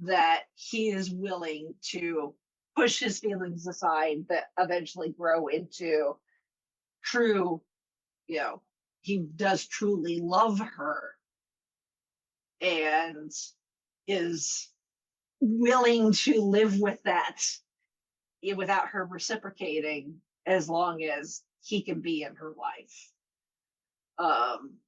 that he is willing to push his feelings aside that eventually grow into true, he does truly love her and is willing to live with that without her reciprocating as long as he can be in her life.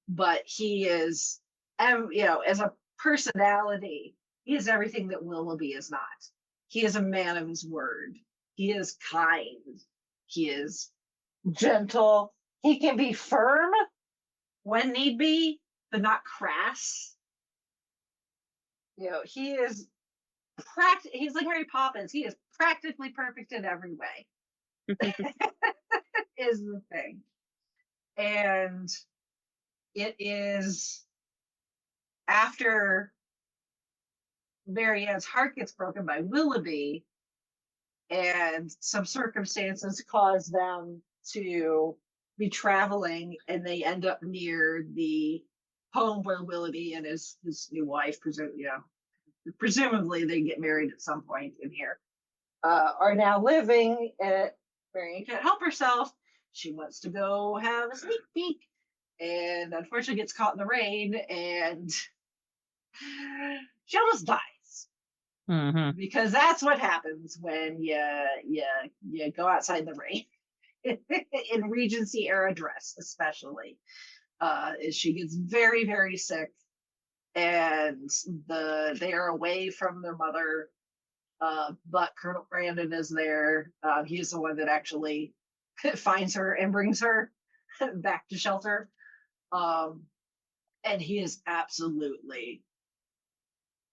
But he is, as a personality, he is everything that Willoughby is not. He is a man of his word. He is kind. He is gentle. He can be firm when need be, but not crass. He is he's like Mary Poppins. He is practically perfect in every way. Is the thing. And it is after Marianne's heart gets broken by Willoughby and some circumstances cause them to be traveling, and they end up near the home where Willoughby and his new wife, presumably they get married at some point in here, are now living. Marianne can't help herself. She wants to go have a sneak peek, and unfortunately gets caught in the rain, and she almost dies. Because that's what happens when you go outside the rain. In Regency era dress, especially, she gets very, very sick, and they are away from their mother. But Colonel Brandon is there. He's the one that actually finds her and brings her back to shelter. And he is absolutely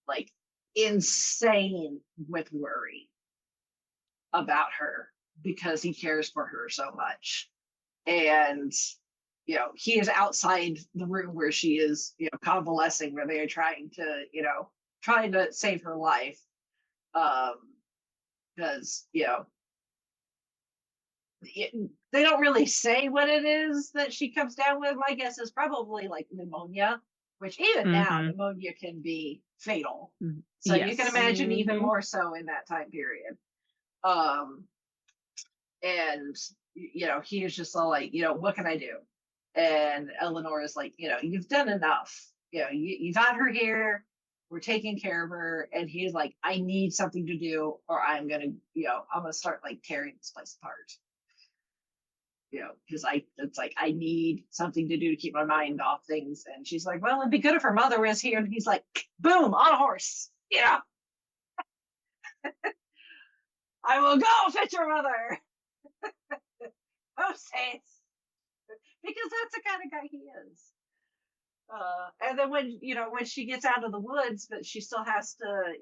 like insane with worry about her because he cares for her so much. And he is outside the room where she is convalescing, where they are trying to save her life, because they don't really say what it is that she comes down with. My guess is probably like pneumonia, which even now pneumonia can be fatal. So you can imagine even more so in that time period. And he is just all like, what can I do? And Eleanor is like, you've done enough. You got her here. We're taking care of her. And he's like, I need something to do, or I'm gonna start like tearing this place apart. Because it's like I need something to do to keep my mind off things. And she's like, well, it'd be good if her mother was here. And he's like, boom, on a horse. I will go fetch your mother. Oh, saints. Because that's the kind of guy he is. And then when she gets out of the woods, but she still has to,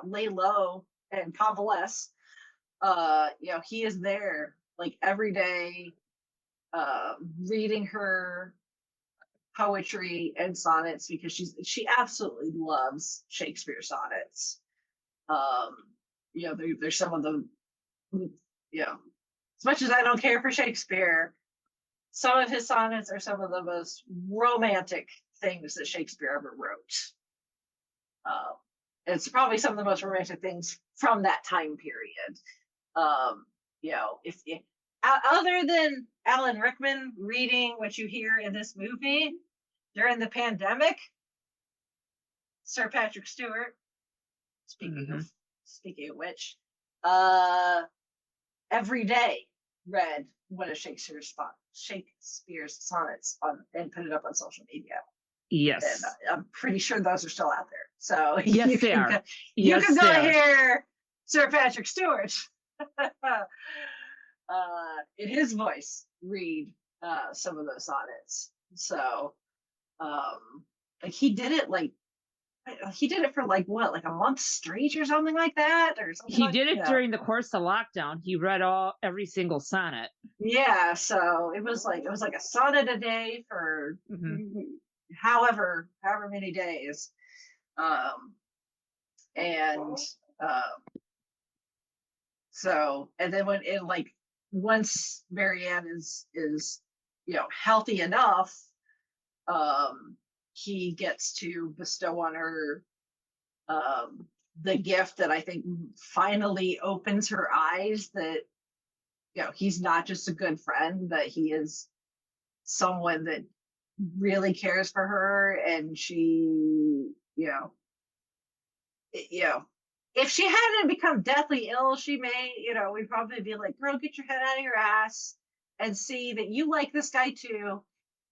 lay low and convalesce. He is there like every day, reading her poetry and sonnets because she absolutely loves Shakespeare sonnets. There's some of them, as much as I don't care for Shakespeare, some of his sonnets are some of the most romantic things that Shakespeare ever wrote. It's probably some of the most romantic things from that time period. If other than Alan Rickman reading what you hear in this movie during the pandemic, Sir Patrick Stewart, speaking of which, every day read one of Shakespeare's sonnets and put it up on social media. Yes. And I'm pretty sure those are still out there. So yes, you they are. You can go hear Sir Patrick Stewart in his voice read some of those sonnets. So he did it for like what, like a month straight or something like that, or something. He did it during the course of lockdown. He read every single sonnet. Yeah, so it was like a sonnet a day for however many days, so and then when it like once Marianne is healthy enough, he gets to bestow on her the gift that I think finally opens her eyes that he's not just a good friend, but he is someone that really cares for her. And she if she hadn't become deathly ill, she may we'd probably be like, girl, get your head out of your ass and see that you like this guy too.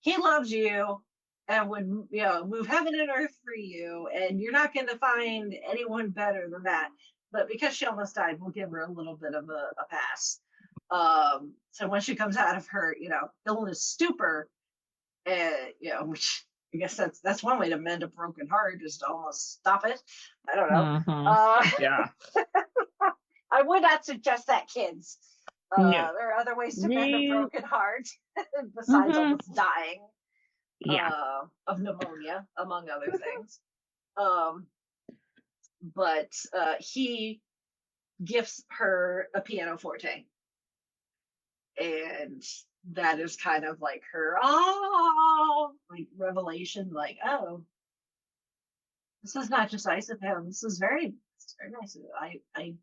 He loves you and would move heaven and earth for you, and you're not going to find anyone better than that. But because she almost died, we'll give her a little bit of a pass. So when she comes out of her illness stupor, which I guess that's one way to mend a broken heart, is to almost stop it. I don't know. Yeah. I would not suggest that, kids. No. There are other ways to mend a broken heart besides almost dying. Of pneumonia, among other things. But he gifts her a pianoforte. And that is kind of like her revelation, like, oh, this is not just nice of him. This is very nice of him.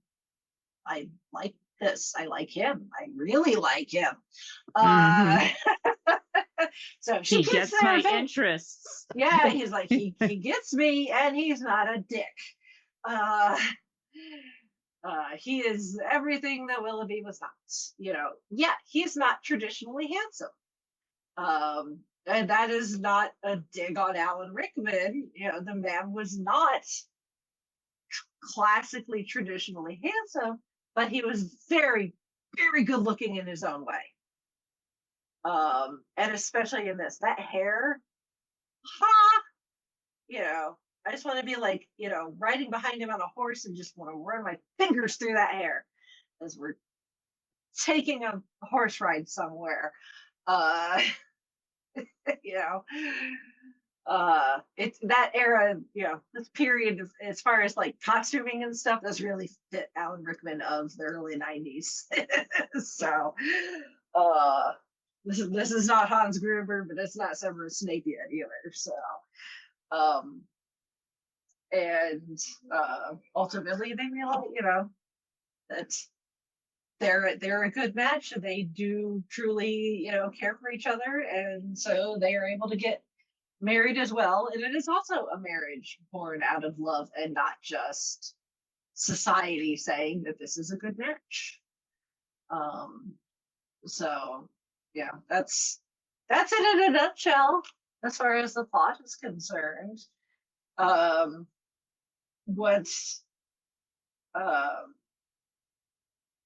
I like this. I like him. I really like him. So he gets my interests. Yeah, he's like, he gets me, and he's not a dick. He is everything that Willoughby was not. Yeah, he's not traditionally handsome. And that is not a dig on Alan Rickman. The man was not classically traditionally handsome, but he was very, very good looking in his own way. And especially in that hair, I just want to be like, riding behind him on a horse and just want to run my fingers through that hair as we're taking a horse ride somewhere. It's that era, this period as far as like costuming and stuff does really fit Alan Rickman of the early 90s. So, this is not Hans Gruber, but it's not Severus Snape yet either. So, and ultimately they realize, that they're a good match. They do truly, care for each other, and so they are able to get married as well. And it is also a marriage born out of love and not just society saying that this is a good match. So yeah, that's it in a nutshell as far as the plot is concerned. What's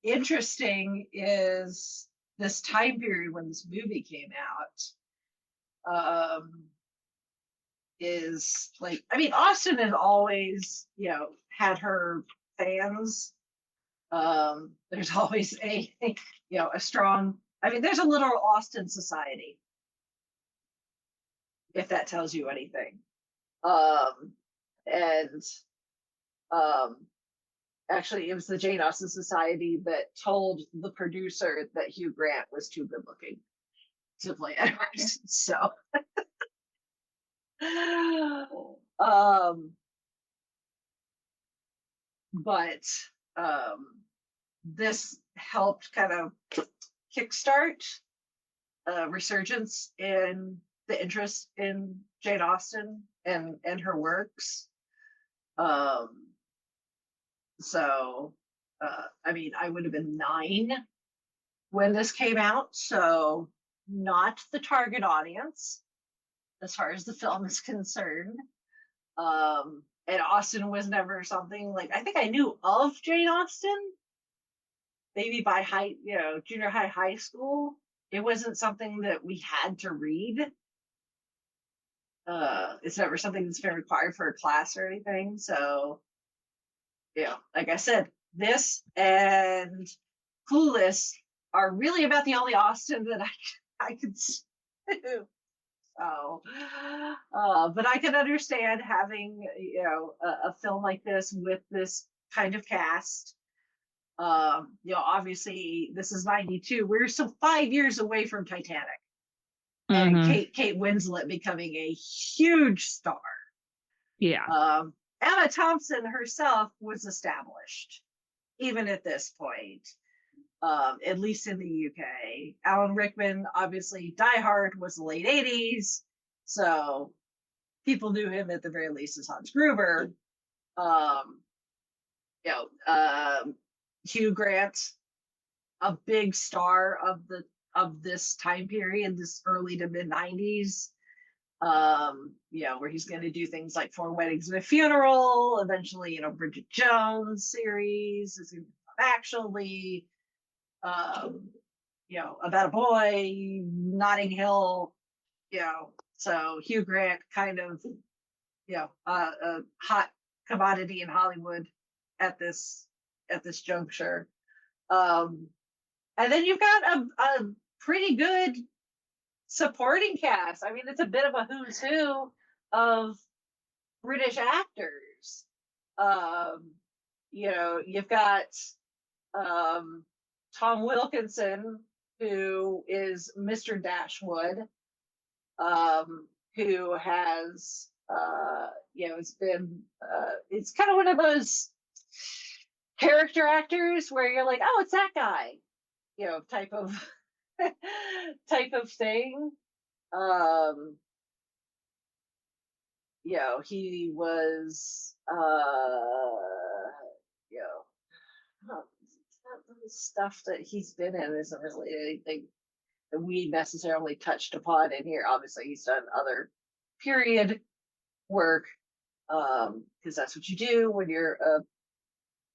interesting is this time period when this movie came out. Is like, I mean, Austen has always, had her fans. There's always a strong, I mean, there's a literal Austen society, if that tells you anything. Actually, it was the Jane Austen Society that told the producer that Hugh Grant was too good looking to play Edward. So, but this helped kind of kickstart a resurgence in the interest in Jane Austen and her works. So, I mean, I would have been 9 when this came out, so not the target audience as far as the film is concerned. And Austen was never something like, I think I knew of Jane Austen maybe by junior high school. It wasn't something that we had to read. It's never something that's been required for a class or anything. So, like I said, this and Clueless are really about the only Austen that I could see. So, but I can understand having, a film like this with this kind of cast. Obviously this is 92. We're some 5 years away from Titanic. Mm-hmm. And Kate Winslet becoming a huge star. Yeah. Emma Thompson herself was established, even at this point, at least in the UK. Alan Rickman, obviously, Die Hard was the late 80s, so people knew him at the very least as Hans Gruber. Hugh Grant, a big star of this time period, this early to mid 90s. Where he's going to do things like 4 Weddings and a Funeral, eventually, Bridget Jones series, is actually, About a Boy, Notting Hill, so Hugh Grant kind of, a hot commodity in Hollywood at this juncture. And then you've got a pretty good supporting cast. I mean, it's a bit of a who's who of British actors. You've got Tom Wilkinson, who is Mr. Dashwood, who has, it's been, it's kind of one of those character actors where you're like, oh, it's that guy, type of thing. He was, the stuff that he's been in isn't really anything that we necessarily touched upon in here. Obviously, he's done other period work, because that's what you do when you're a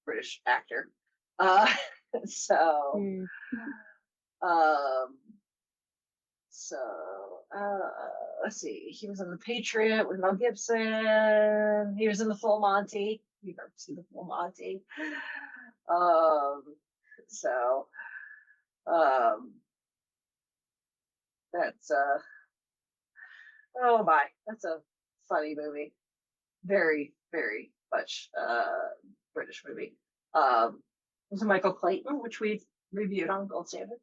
British actor. Let's see. He was in The Patriot with Mel Gibson. He was in The Full Monty. You've never seen The Full Monty. That's oh my, that's a funny movie. Very, very much British movie. It was Michael Clayton, which we've reviewed on Gold Standard.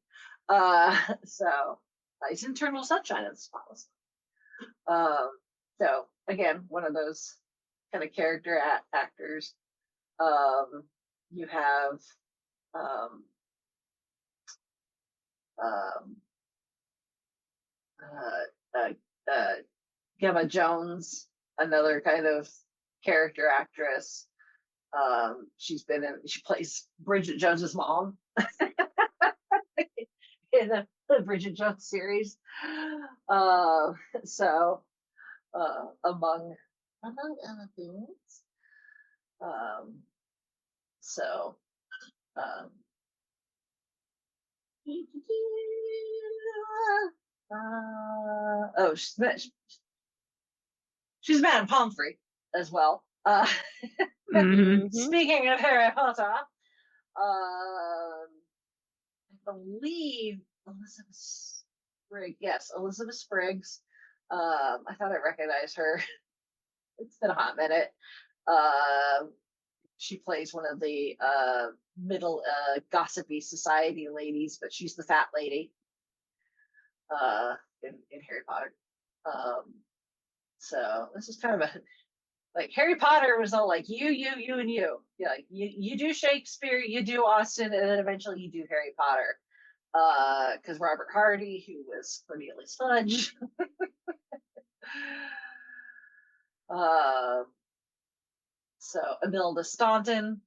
Nice Internal Sunshine of the Spotless Mind. So again, one of those kind of character actors. You have Gemma Jones, another kind of character actress. She plays Bridget Jones's mom in the Bridget Jones series. So among other things. So she's Madame Pomfrey as well. Speaking of Harry Potter, I believe Elizabeth Spriggs. Yes, Elizabeth Spriggs. I thought I recognized her. It's been a hot minute. She plays one of the middle gossipy society ladies, but she's the fat lady in Harry Potter. So this is kind of like Harry Potter was all like you, and you. Yeah, like you do Shakespeare, you do Austen, and then eventually you do Harry Potter. Because Robert Hardy, who was Cornelius Fudge. So Imelda Staunton.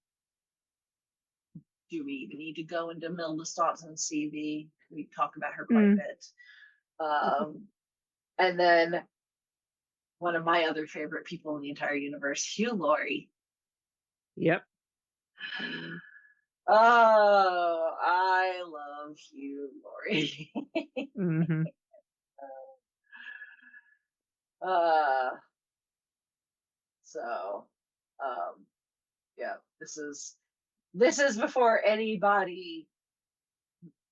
Do we even need to go into Imelda Staunton's CV? We talk about her quite a bit. And then one of my other favorite people in the entire universe, Hugh Laurie. Yep. Oh, I love Hugh Laurie. So, yeah, this is before anybody,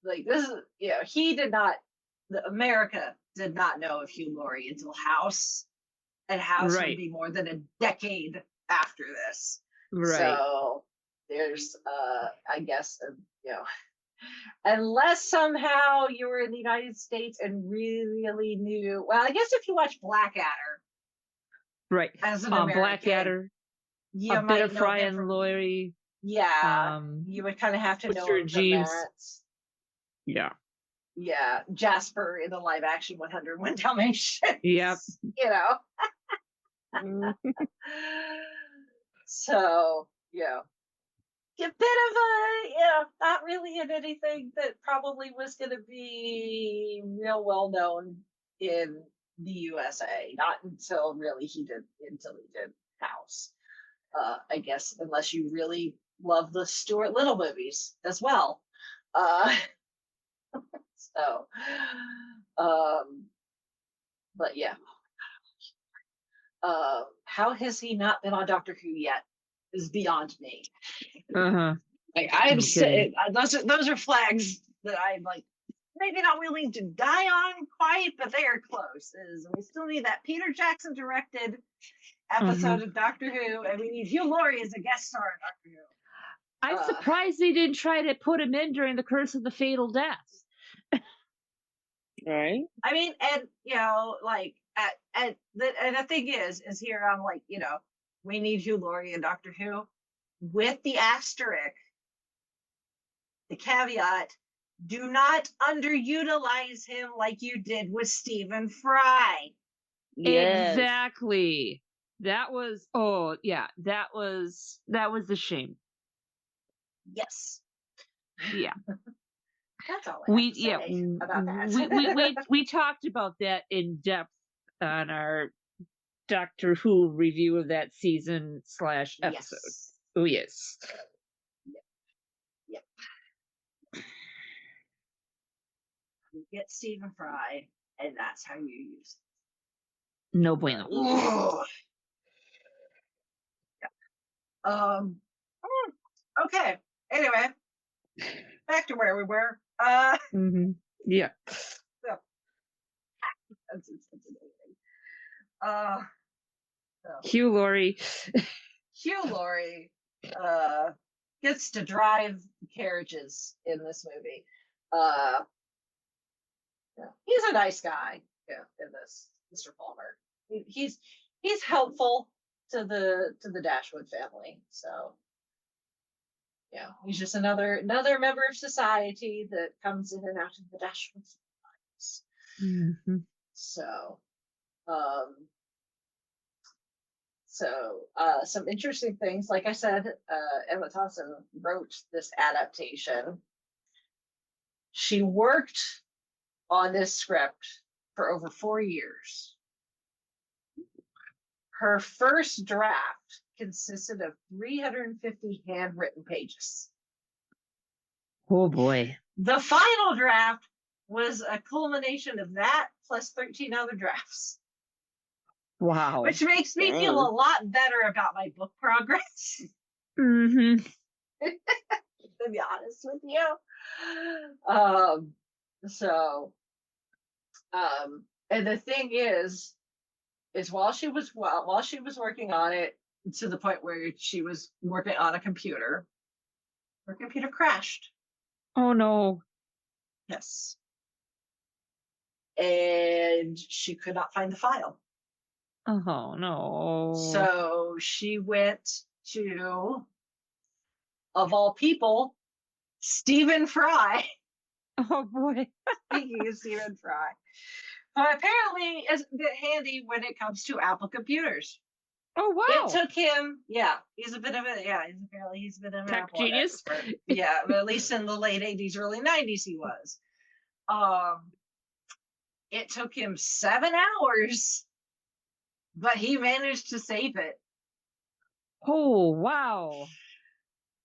like, this is, America did not know of Hugh Laurie until House, and House would be more than a decade after this. Right. So there's, I guess, unless somehow you were in the United States and really knew, well, I guess if you watch Blackadder, right, as an American, Blackadder, you a bit of Fry and Laurie. Yeah, you would kind of have to know him from that. Yeah. Yeah, Jasper in the live action 101 Dalmatians. Yep. So, yeah. A bit of a, not really in anything that probably was going to be real well known in the USA. Not until he did House. I guess, unless you really love the Stuart Little movies as well. So, but yeah. How has he not been on Doctor Who yet is beyond me. Like, I'm saying, those are flags that I'm like maybe not willing to die on quite, but they are close. We still need that Peter Jackson directed episode of Doctor Who, and we need Hugh Laurie as a guest star in Doctor Who. I'm surprised they didn't try to put him in during the Curse of the Fatal Death. Right. I mean, and like and the thing is here I'm like, we need Hugh Laurie in Doctor Who, with the asterisk, the caveat: do not underutilize him like you did with Stephen Fry. Yes. Exactly. That was that was a shame. Yes. Yeah. That's all I have to say about that. we talked about that in depth on our Doctor Who review of that season / episode. Yes. Oh yes. Yep. You get Stephen Fry, and that's how you use it. No bueno. Yeah. Okay. Anyway, back to where we were. Yeah. So, that's amazing. Hugh Laurie. Hugh Laurie gets to drive carriages in this movie. Yeah, he's a nice guy. Yeah, in this, Mr. Palmer. He's helpful to the Dashwood family. So yeah, he's just another member of society that comes in and out of the Dashwood lives. Mm-hmm. So, some interesting things. Like I said, Emma Thompson wrote this adaptation. She worked on this script for over 4 years. Her first draft consisted of 350 handwritten pages. Oh boy. The final draft was a culmination of that plus 13 other drafts. Wow. Which makes me feel a lot better about my book progress. Mm-hmm. To be honest with you. And the thing is while she was working on it, to the point where she was working on a computer, her computer crashed. Oh no. Yes. And she could not find the file. Oh no. So she went to, of all people, Stephen Fry. Oh boy. Speaking of Stephen Fry. Apparently is a bit handy when it comes to Apple computers. Oh wow. It took him, he's a bit of an tech Apple genius. expert. Yeah, but at least in the late 80s, early 90s he was. It took him 7 hours, but he managed to save it. Oh wow.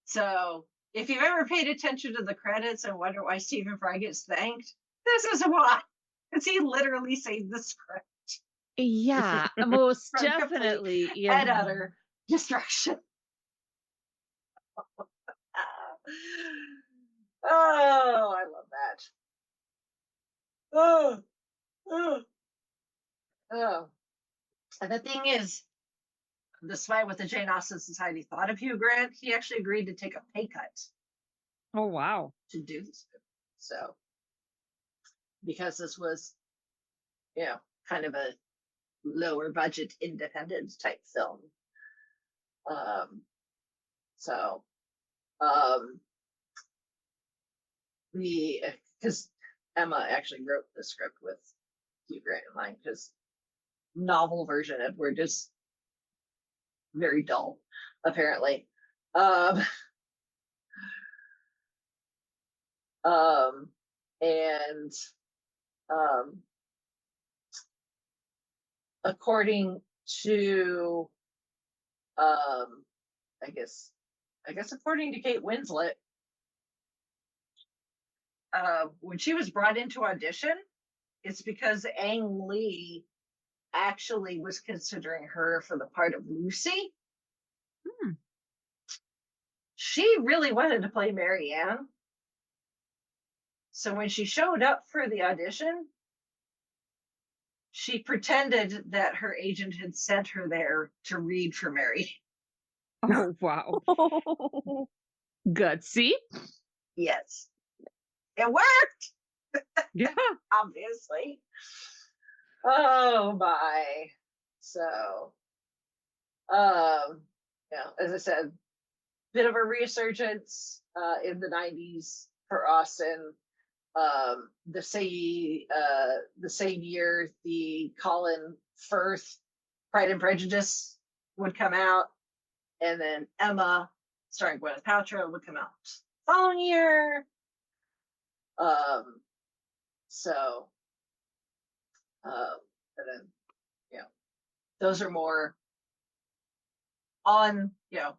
So if you've ever paid attention to the credits and wonder why Stephen Fry gets thanked, this is why. Because he literally saved the script. Yeah, most definitely. And utter destruction. Oh, I love that. Oh. And the thing is, despite what the Jane Austen Society thought of Hugh Grant, he actually agreed to take a pay cut. Oh wow. To do this. So, because this was, kind of a lower budget independent type film. Because Emma actually wrote the script with Hugh Grant in mind, because novel version Edward is very dull, apparently. According to, I guess according to Kate Winslet, when she was brought into audition, it's because Ang Lee actually was considering her for the part of Lucy. She really wanted to play Mary Ann. So when she showed up for the audition, she pretended that her agent had sent her there to read for Mary. Oh, wow. Gutsy. Yes. It worked! Yeah. Obviously. Oh, my. So, as I said, bit of a resurgence in the 90s for Austen. The same year, the Colin Firth Pride and Prejudice would come out, and then Emma, starring Gwyneth Paltrow, would come out the following year. And then, those are more on, the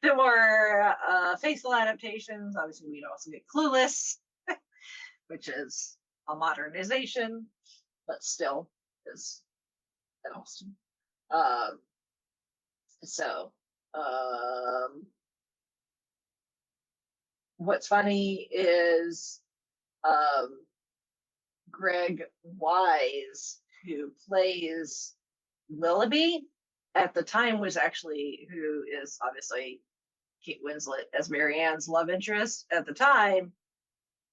more faithful adaptations. Obviously, we'd also get Clueless, which is a modernization, but still is an Austen. What's funny is Greg Wise, who plays Willoughby, at the time was actually, who is obviously Kate Winslet as Mary Ann's love interest at the time,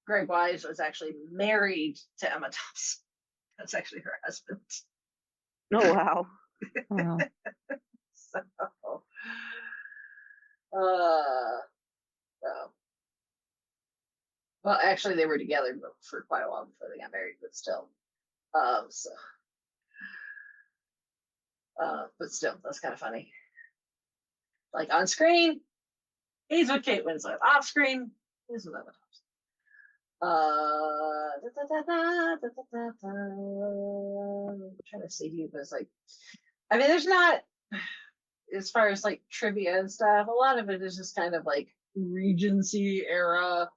Greg Wise was actually married to Emma Thompson. That's actually her husband. Oh wow. Wow. So, well, actually, they were together for quite a while before they got married, but still, but still, that's kind of funny. Like on screen, he's with Kate Winslet. Off screen, he's with Emma Thompson. I'm trying to see who was like. I mean, there's not, as far as like trivia and stuff. A lot of it is just kind of like Regency era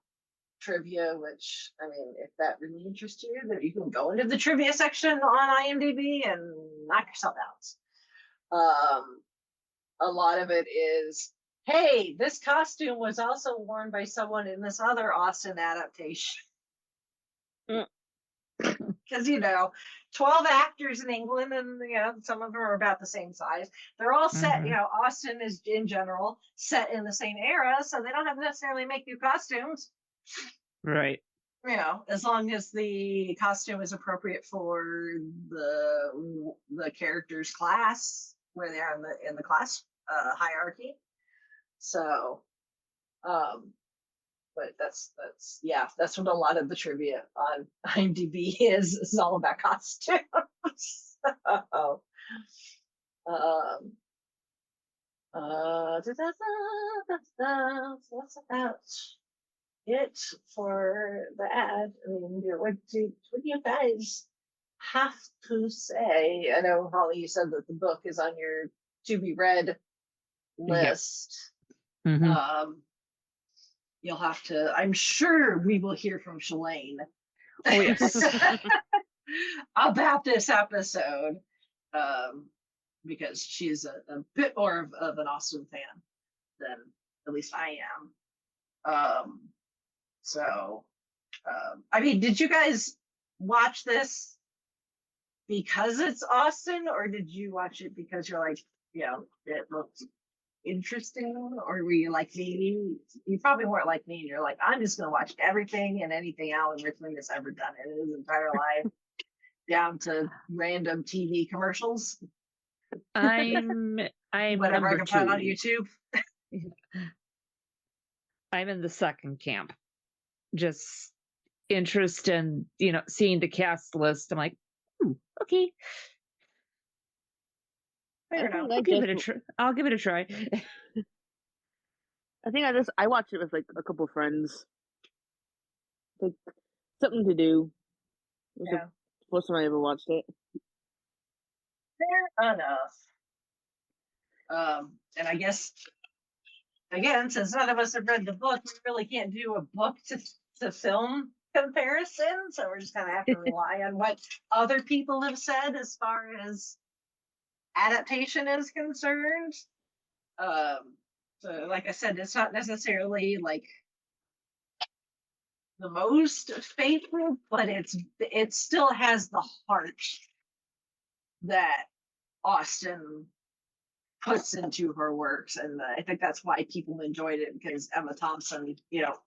trivia, which, I mean, if that really interests you, then you can go into the trivia section on IMDb and knock yourself out. A lot of it is, hey, this costume was also worn by someone in this other Austen adaptation. Because, 12 actors in England, and, some of them are about the same size. They're all set, Austen is, in general, set in the same era, so they don't have to necessarily make new costumes. Right. As long as the costume is appropriate for the character's class, where they are in the class hierarchy. So, but that's what a lot of the trivia on IMDb is all about costumes. So, that's about it for the ad. I mean, what do you guys have to say? I know, Holly, you said that the book is on your to be read list. Yep. Mm-hmm. You'll have to, I'm sure we will hear from Shalane. Oh, yes. About this episode, because she's a bit more of an Austen fan than at least I am. I mean, did you guys watch this because it's Austen, or did you watch it because you're like, it looked interesting? Or were you like me? You probably weren't like me, and you're like, I'm just gonna watch everything and anything Alan Rickman has ever done in his entire life, down to random TV commercials. I'm whatever I can find on YouTube. I'm in the second camp. Just interest in, seeing the cast list. I'm like, okay. I'll give it a try. I think I watched it with like a couple friends. Like something to do. It was the first time I ever watched it. Fair enough. And I guess, again, since none of us have read the book, we really can't do a book to film comparison. So we're just gonna have to rely on what other people have said as far as adaptation is concerned. So like I said, it's not necessarily like the most faithful, but it still has the heart that Austen puts into her works, and I think that's why people enjoyed it, because Emma Thompson,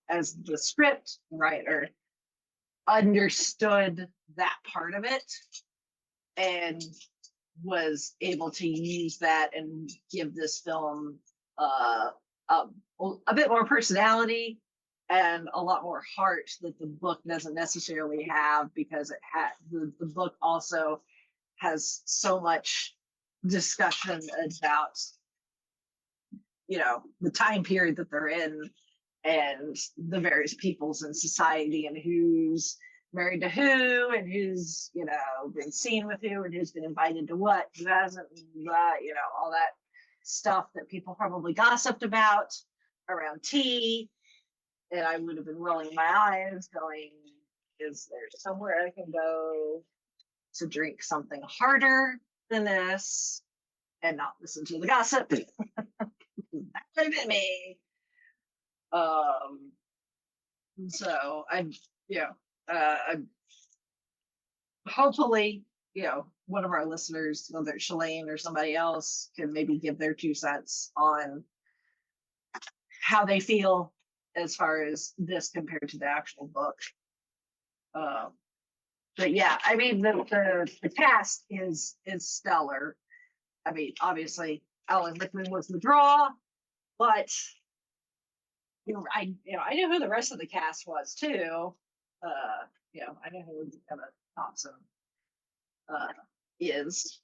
as the script writer, understood that part of it and was able to use that and give this film a bit more personality and a lot more heart that the book doesn't necessarily have, because the book also has so much discussion about the time period that they're in and the various peoples in society and who's married to who and who's been seen with who and who's been invited to what, who hasn't, all that stuff that people probably gossiped about around tea. And I would have been rolling my eyes going, is there somewhere I can go to drink something harder than this and not listen to the gossip? That would have been me. So I'm hopefully, one of our listeners, whether it's Shalane or somebody else, can maybe give their 2 cents on how they feel as far as this compared to the actual book. But yeah, I mean the cast is stellar. I mean, obviously Alan Rickman was the draw, but I knew who the rest of the cast was too. I know who Emma Thompson is.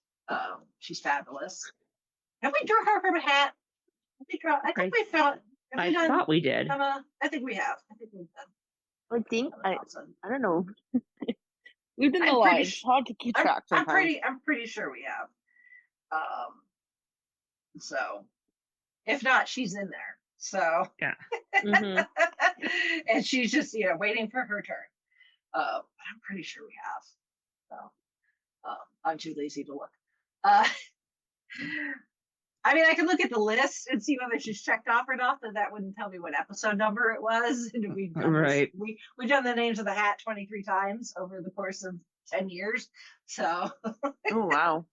She's fabulous. Have we drawn her from a hat? I think we found. I thought we did. Emma, I think we have. I think we've done. I don't know. We've done a lot. It's hard to keep track sometimes. I'm pretty sure we have. So if not, she's in there. So yeah. And she's just waiting for her turn. I'm pretty sure we have. So I'm too lazy to look. I mean, I can look at the list and see whether she's checked off or not. But that wouldn't tell me what episode number it was. And we've done we've done the names of the hat 23 times over the course of 10 years. So oh wow.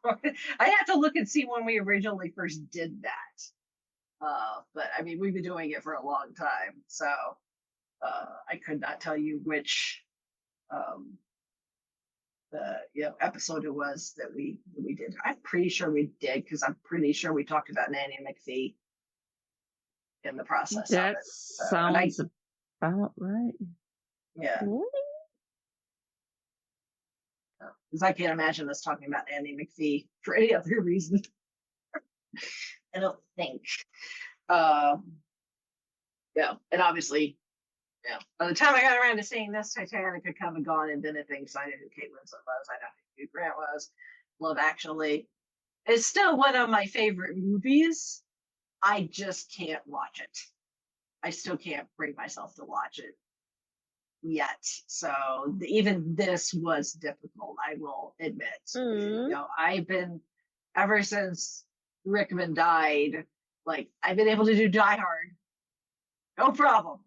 I have to look and see when we originally first did that. But I mean, we've been doing it for a long time, so I could not tell you which episode it was that we did. I'm pretty sure we did because I'm pretty sure we talked about Nanny McPhee in the process. That of it. So, sounds about right. Yeah. Because I can't imagine us talking about Nanny McPhee for any other reason. I don't think. And obviously, by the time I got around to seeing this, Titanic had come and gone, and then things I knew who Kate Winslet was. I know who Hugh Grant was. Love Actually. It's still one of my favorite movies. I just can't watch it. I still can't bring myself to watch it yet. So even this was difficult, I will admit. I've been, ever since Rickman died, I've been able to do Die Hard. No problem.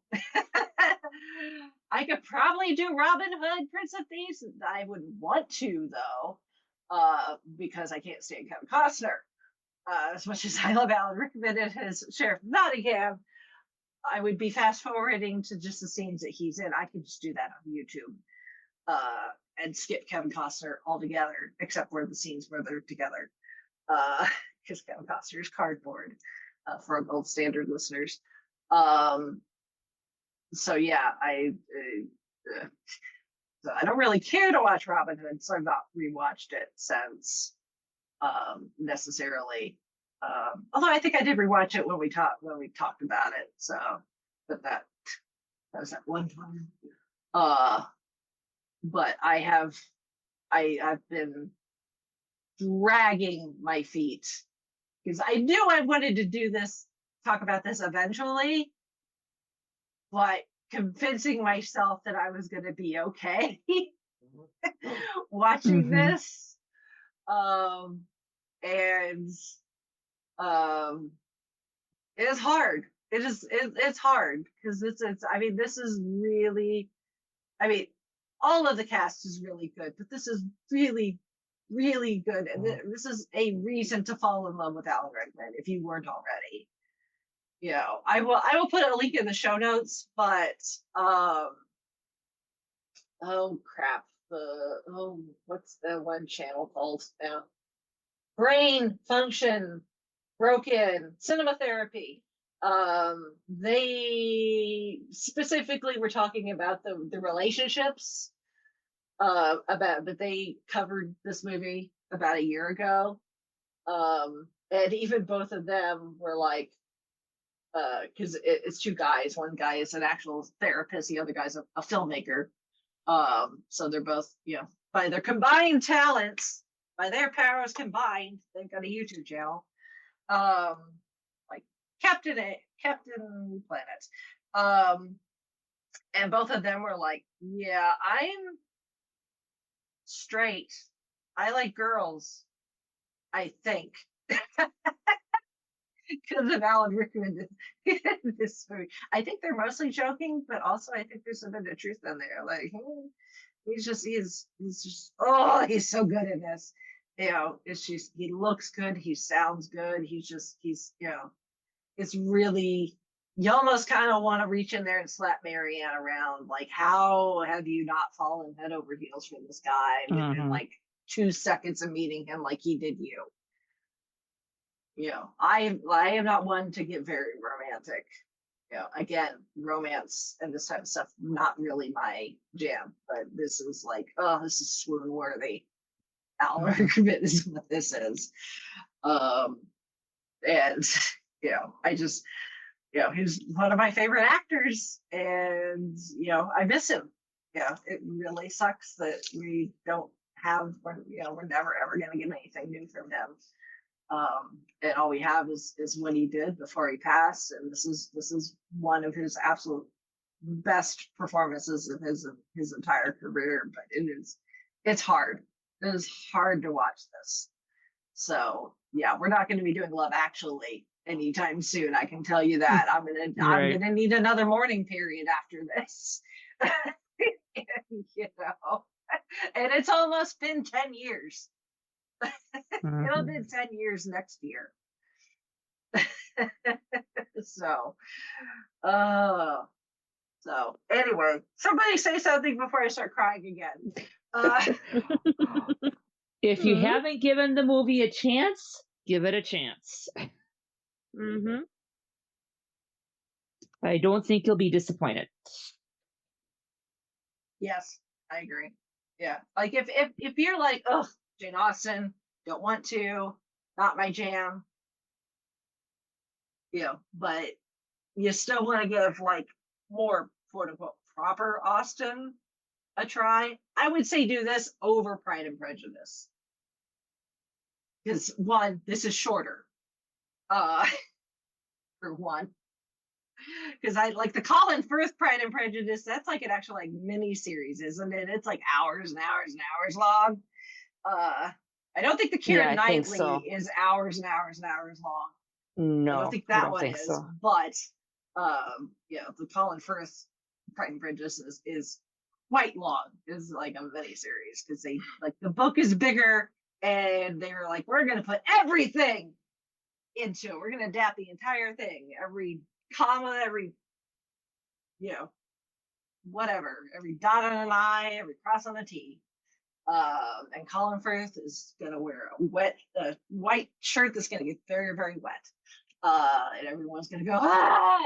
I could probably do Robin Hood, Prince of Thieves. I wouldn't want to, though, because I can't stand Kevin Costner. As much as I love Alan Rickman and his Sheriff of Nottingham, I would be fast forwarding to just the scenes that he's in. I could just do that on YouTube and skip Kevin Costner altogether, except for the scenes where they're together. Because Kevin Costner is cardboard for our gold standard listeners. So yeah, I don't really care to watch Robin Hood, so I've not rewatched it since necessarily. Although I think I did rewatch it when we talked about it. So, but that was that one time. But I've been dragging my feet because I knew I wanted to talk about this eventually, but convincing myself that I was going to be okay watching this, and it's hard. It's hard because it's I mean, this is really, I mean, all of the cast is really good, but this is really, really good. And this is a reason to fall in love with Alan Rickman if you weren't already. I will put a link in the show notes, but oh crap. What's the one channel called now? Brain Function Broken Cinema Therapy. They specifically were talking about the relationships but they covered this movie about a year ago. And even both of them were like, because it's two guys. One guy is an actual therapist, the other guy's a filmmaker. So they're both, by their combined talents, by their powers combined, they've got a YouTube channel. Like Captain Planet. And both of them were like, yeah, I'm straight. I like girls, I think. Because of Alan Rickman in this movie. I think they're mostly joking, but also I think there's a bit of truth in there. Like, he's just so good in this. It's just, he looks good, he sounds good, it's really, you almost kind of want to reach in there and slap Marianne around. Like, how have you not fallen head over heels for this guy within like 2 seconds of meeting him like he did you? You know, I am not one to get very romantic. You know, again, romance and this type of stuff, not really my jam, but this is like, oh, this is swoon worthy. Alan Rickman is what this is. And, you know, I just, you know, he's one of my favorite actors, and, you know, I miss him. You know, it really sucks that we don't have, you know, we're never ever going to get anything new from him. And all we have is what he did before he passed, and this is one of his absolute best performances of his entire career. But it's hard. It is hard to watch this. So yeah, we're not going to be doing Love Actually anytime soon. I can tell you that. I'm gonna need another mourning period after this. You know, and it's almost been 10 years. It'll be 10 years next year. So anyway, somebody say something before I start crying again. If you haven't given the movie a chance, give it a chance. I don't think you'll be disappointed. Yes, I agree. Yeah, like if you're like, oh, Jane Austen, don't want to, not my jam, you know, but you still want to give like more quote unquote proper Austen a try, I would say do this over Pride and Prejudice. Because one, this is shorter. For one. Because I like the Colin Firth Pride and Prejudice, that's like an actual like mini series, isn't it? It's like hours and hours and hours long. I don't think the Keira Knightley is hours and hours and hours long. No, I don't think that one is. So. But yeah, the Colin Firth Pride and Prejudice is quite long. It's like a mini series because they like the book is bigger, and they were like, we're gonna put everything into it. We're gonna adapt the entire thing, every comma, every, you know, whatever, every dot on an I, every cross on a T. And Colin Firth is gonna wear a white shirt that's gonna get very, very wet. And everyone's gonna go, ah!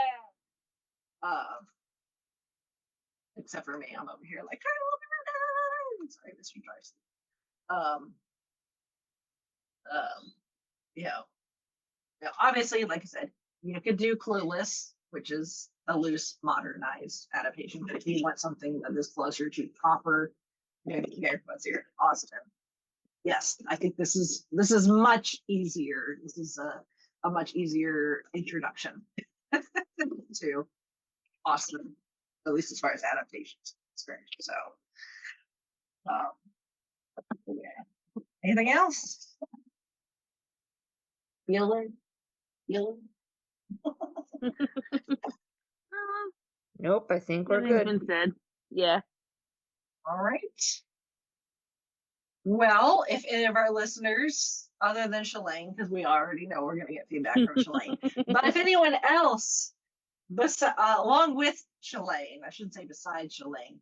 Except for me, I'm over here like, sorry, Mr. Darcy. You know, obviously, like I said, you could do Clueless, which is a loose, modernized adaptation. But if you want something that is closer to proper, what's here, Austen. Yes, I think this is much easier. This is a much easier introduction to Austen, at least as far as adaptations concerned. So, yeah. Anything else? Bueller? Nope, I think we're good. Been said. Yeah. All right. Well, if any of our listeners, other than Shalane, because we already know we're going to get feedback from Shalane, but if anyone else, along with Shalane, I shouldn't say besides Shalane,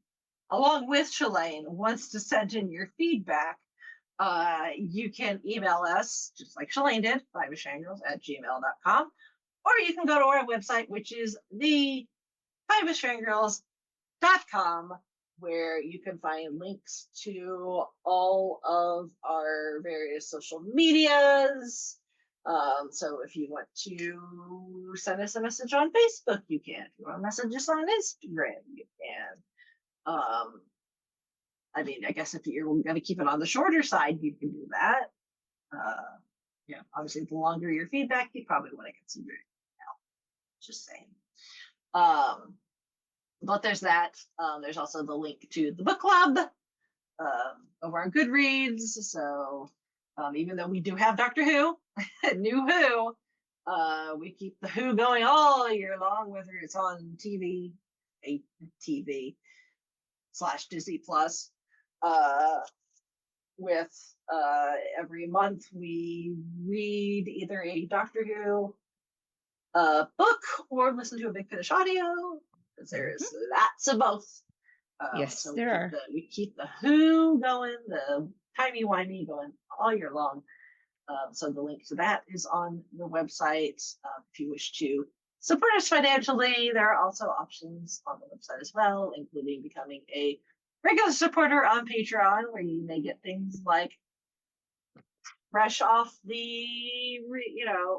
along with Shalane, wants to send in your feedback, you can email us, just like Shalane did, fivishfangirls@gmail.com, or you can go to our website, which is the fivishfangirls.com, where you can find links to all of our various social medias. So if you want to send us a message on Facebook, you can. If you want to message us on Instagram, you can. I mean, I guess if you're going to keep it on the shorter side, you can do that. Yeah, obviously, the longer your feedback, you probably want to consider it now. Just saying. But there's that. There's also the link to the book club over on Goodreads. So even though we do have Doctor Who, New Who, we keep the Who going all year long, whether it's on TV, TV/Disney Plus. With every month we read either a Doctor Who a book or listen to a Big Finish audio, because there's lots of both. Yes, so there are. We keep the Who going, the timey-wimey going all year long. So the link to that is on the website. If you wish to support us financially, there are also options on the website as well, including becoming a regular supporter on Patreon, where you may get things like fresh off the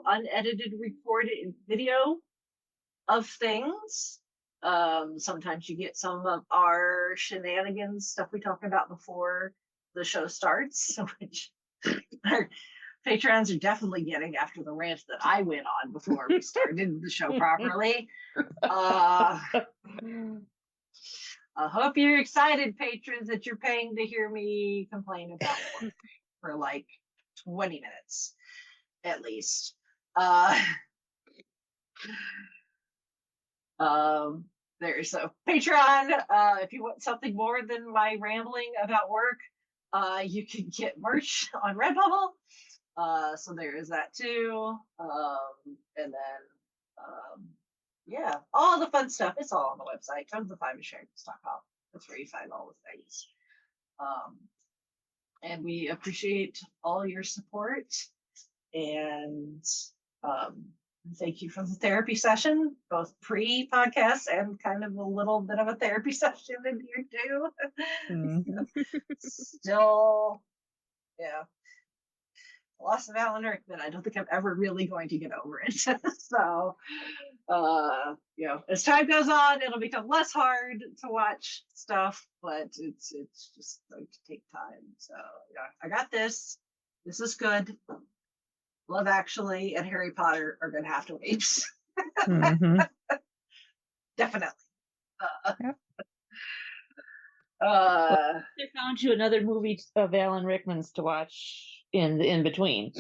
unedited recorded video of things. Sometimes you get some of our shenanigans, stuff we talked about before the show starts, which our Patrons are definitely getting after the rant that I went on before we started the show properly. I hope you're excited, patrons, that you're paying to hear me complain about work for like 20 minutes at least. There's a Patreon. If you want something more than my rambling about work, you can get merch on Redbubble. So there is that too. And then yeah, all the fun stuff. It's all on the website, tonsofFiveish.com. That's where you find all the things. And we appreciate all your support. And thank you for the therapy session, both pre-podcast and kind of a little bit of a therapy session in here too. Still, yeah. Loss of Alan Rickman. I don't think I'm ever really going to get over it. So, as time goes on, it'll become less hard to watch stuff, but it's just going to take time. So, yeah, I got this. This is good. Love Actually and Harry Potter are going to have to wait. Definitely. They found you another movie of Alan Rickman's to watch in between.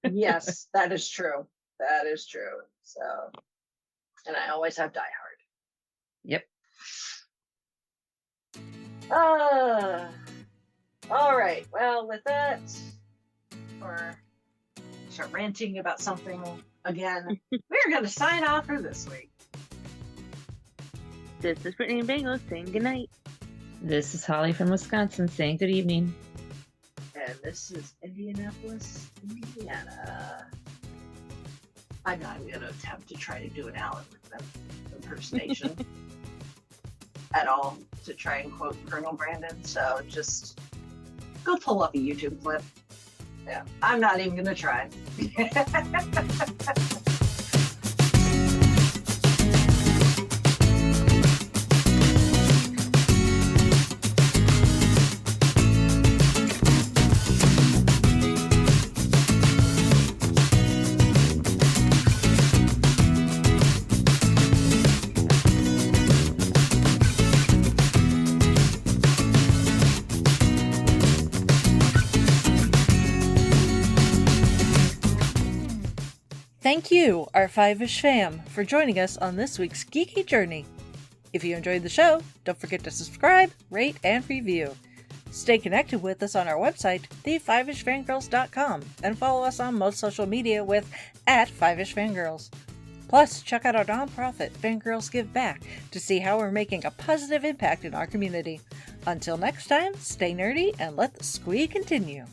Yes, that is true. That is true. So, and I always have Die Hard. Yep. All right. Well, with that, or start ranting about something again, we're going to sign off for this week. This is Brittany and Bangles saying goodnight. This is Holly from Wisconsin saying good evening. And this is Indianapolis, Indiana. I'm not going to attempt to try to do an Alan Rickman impersonation at all to try and quote Colonel Brandon. So just go pull up a YouTube clip. Yeah, I'm not even going to try. Thank you, our Fiveish fam, for joining us on this week's geeky journey. If you enjoyed the show, don't forget to subscribe, rate, and review. Stay connected with us on our website, theFiveishFangirls.com, and follow us on most social media with @FiveishFangirls. Plus, check out our nonprofit, Fangirls Give Back, to see how we're making a positive impact in our community. Until next time, stay nerdy and let the squee continue.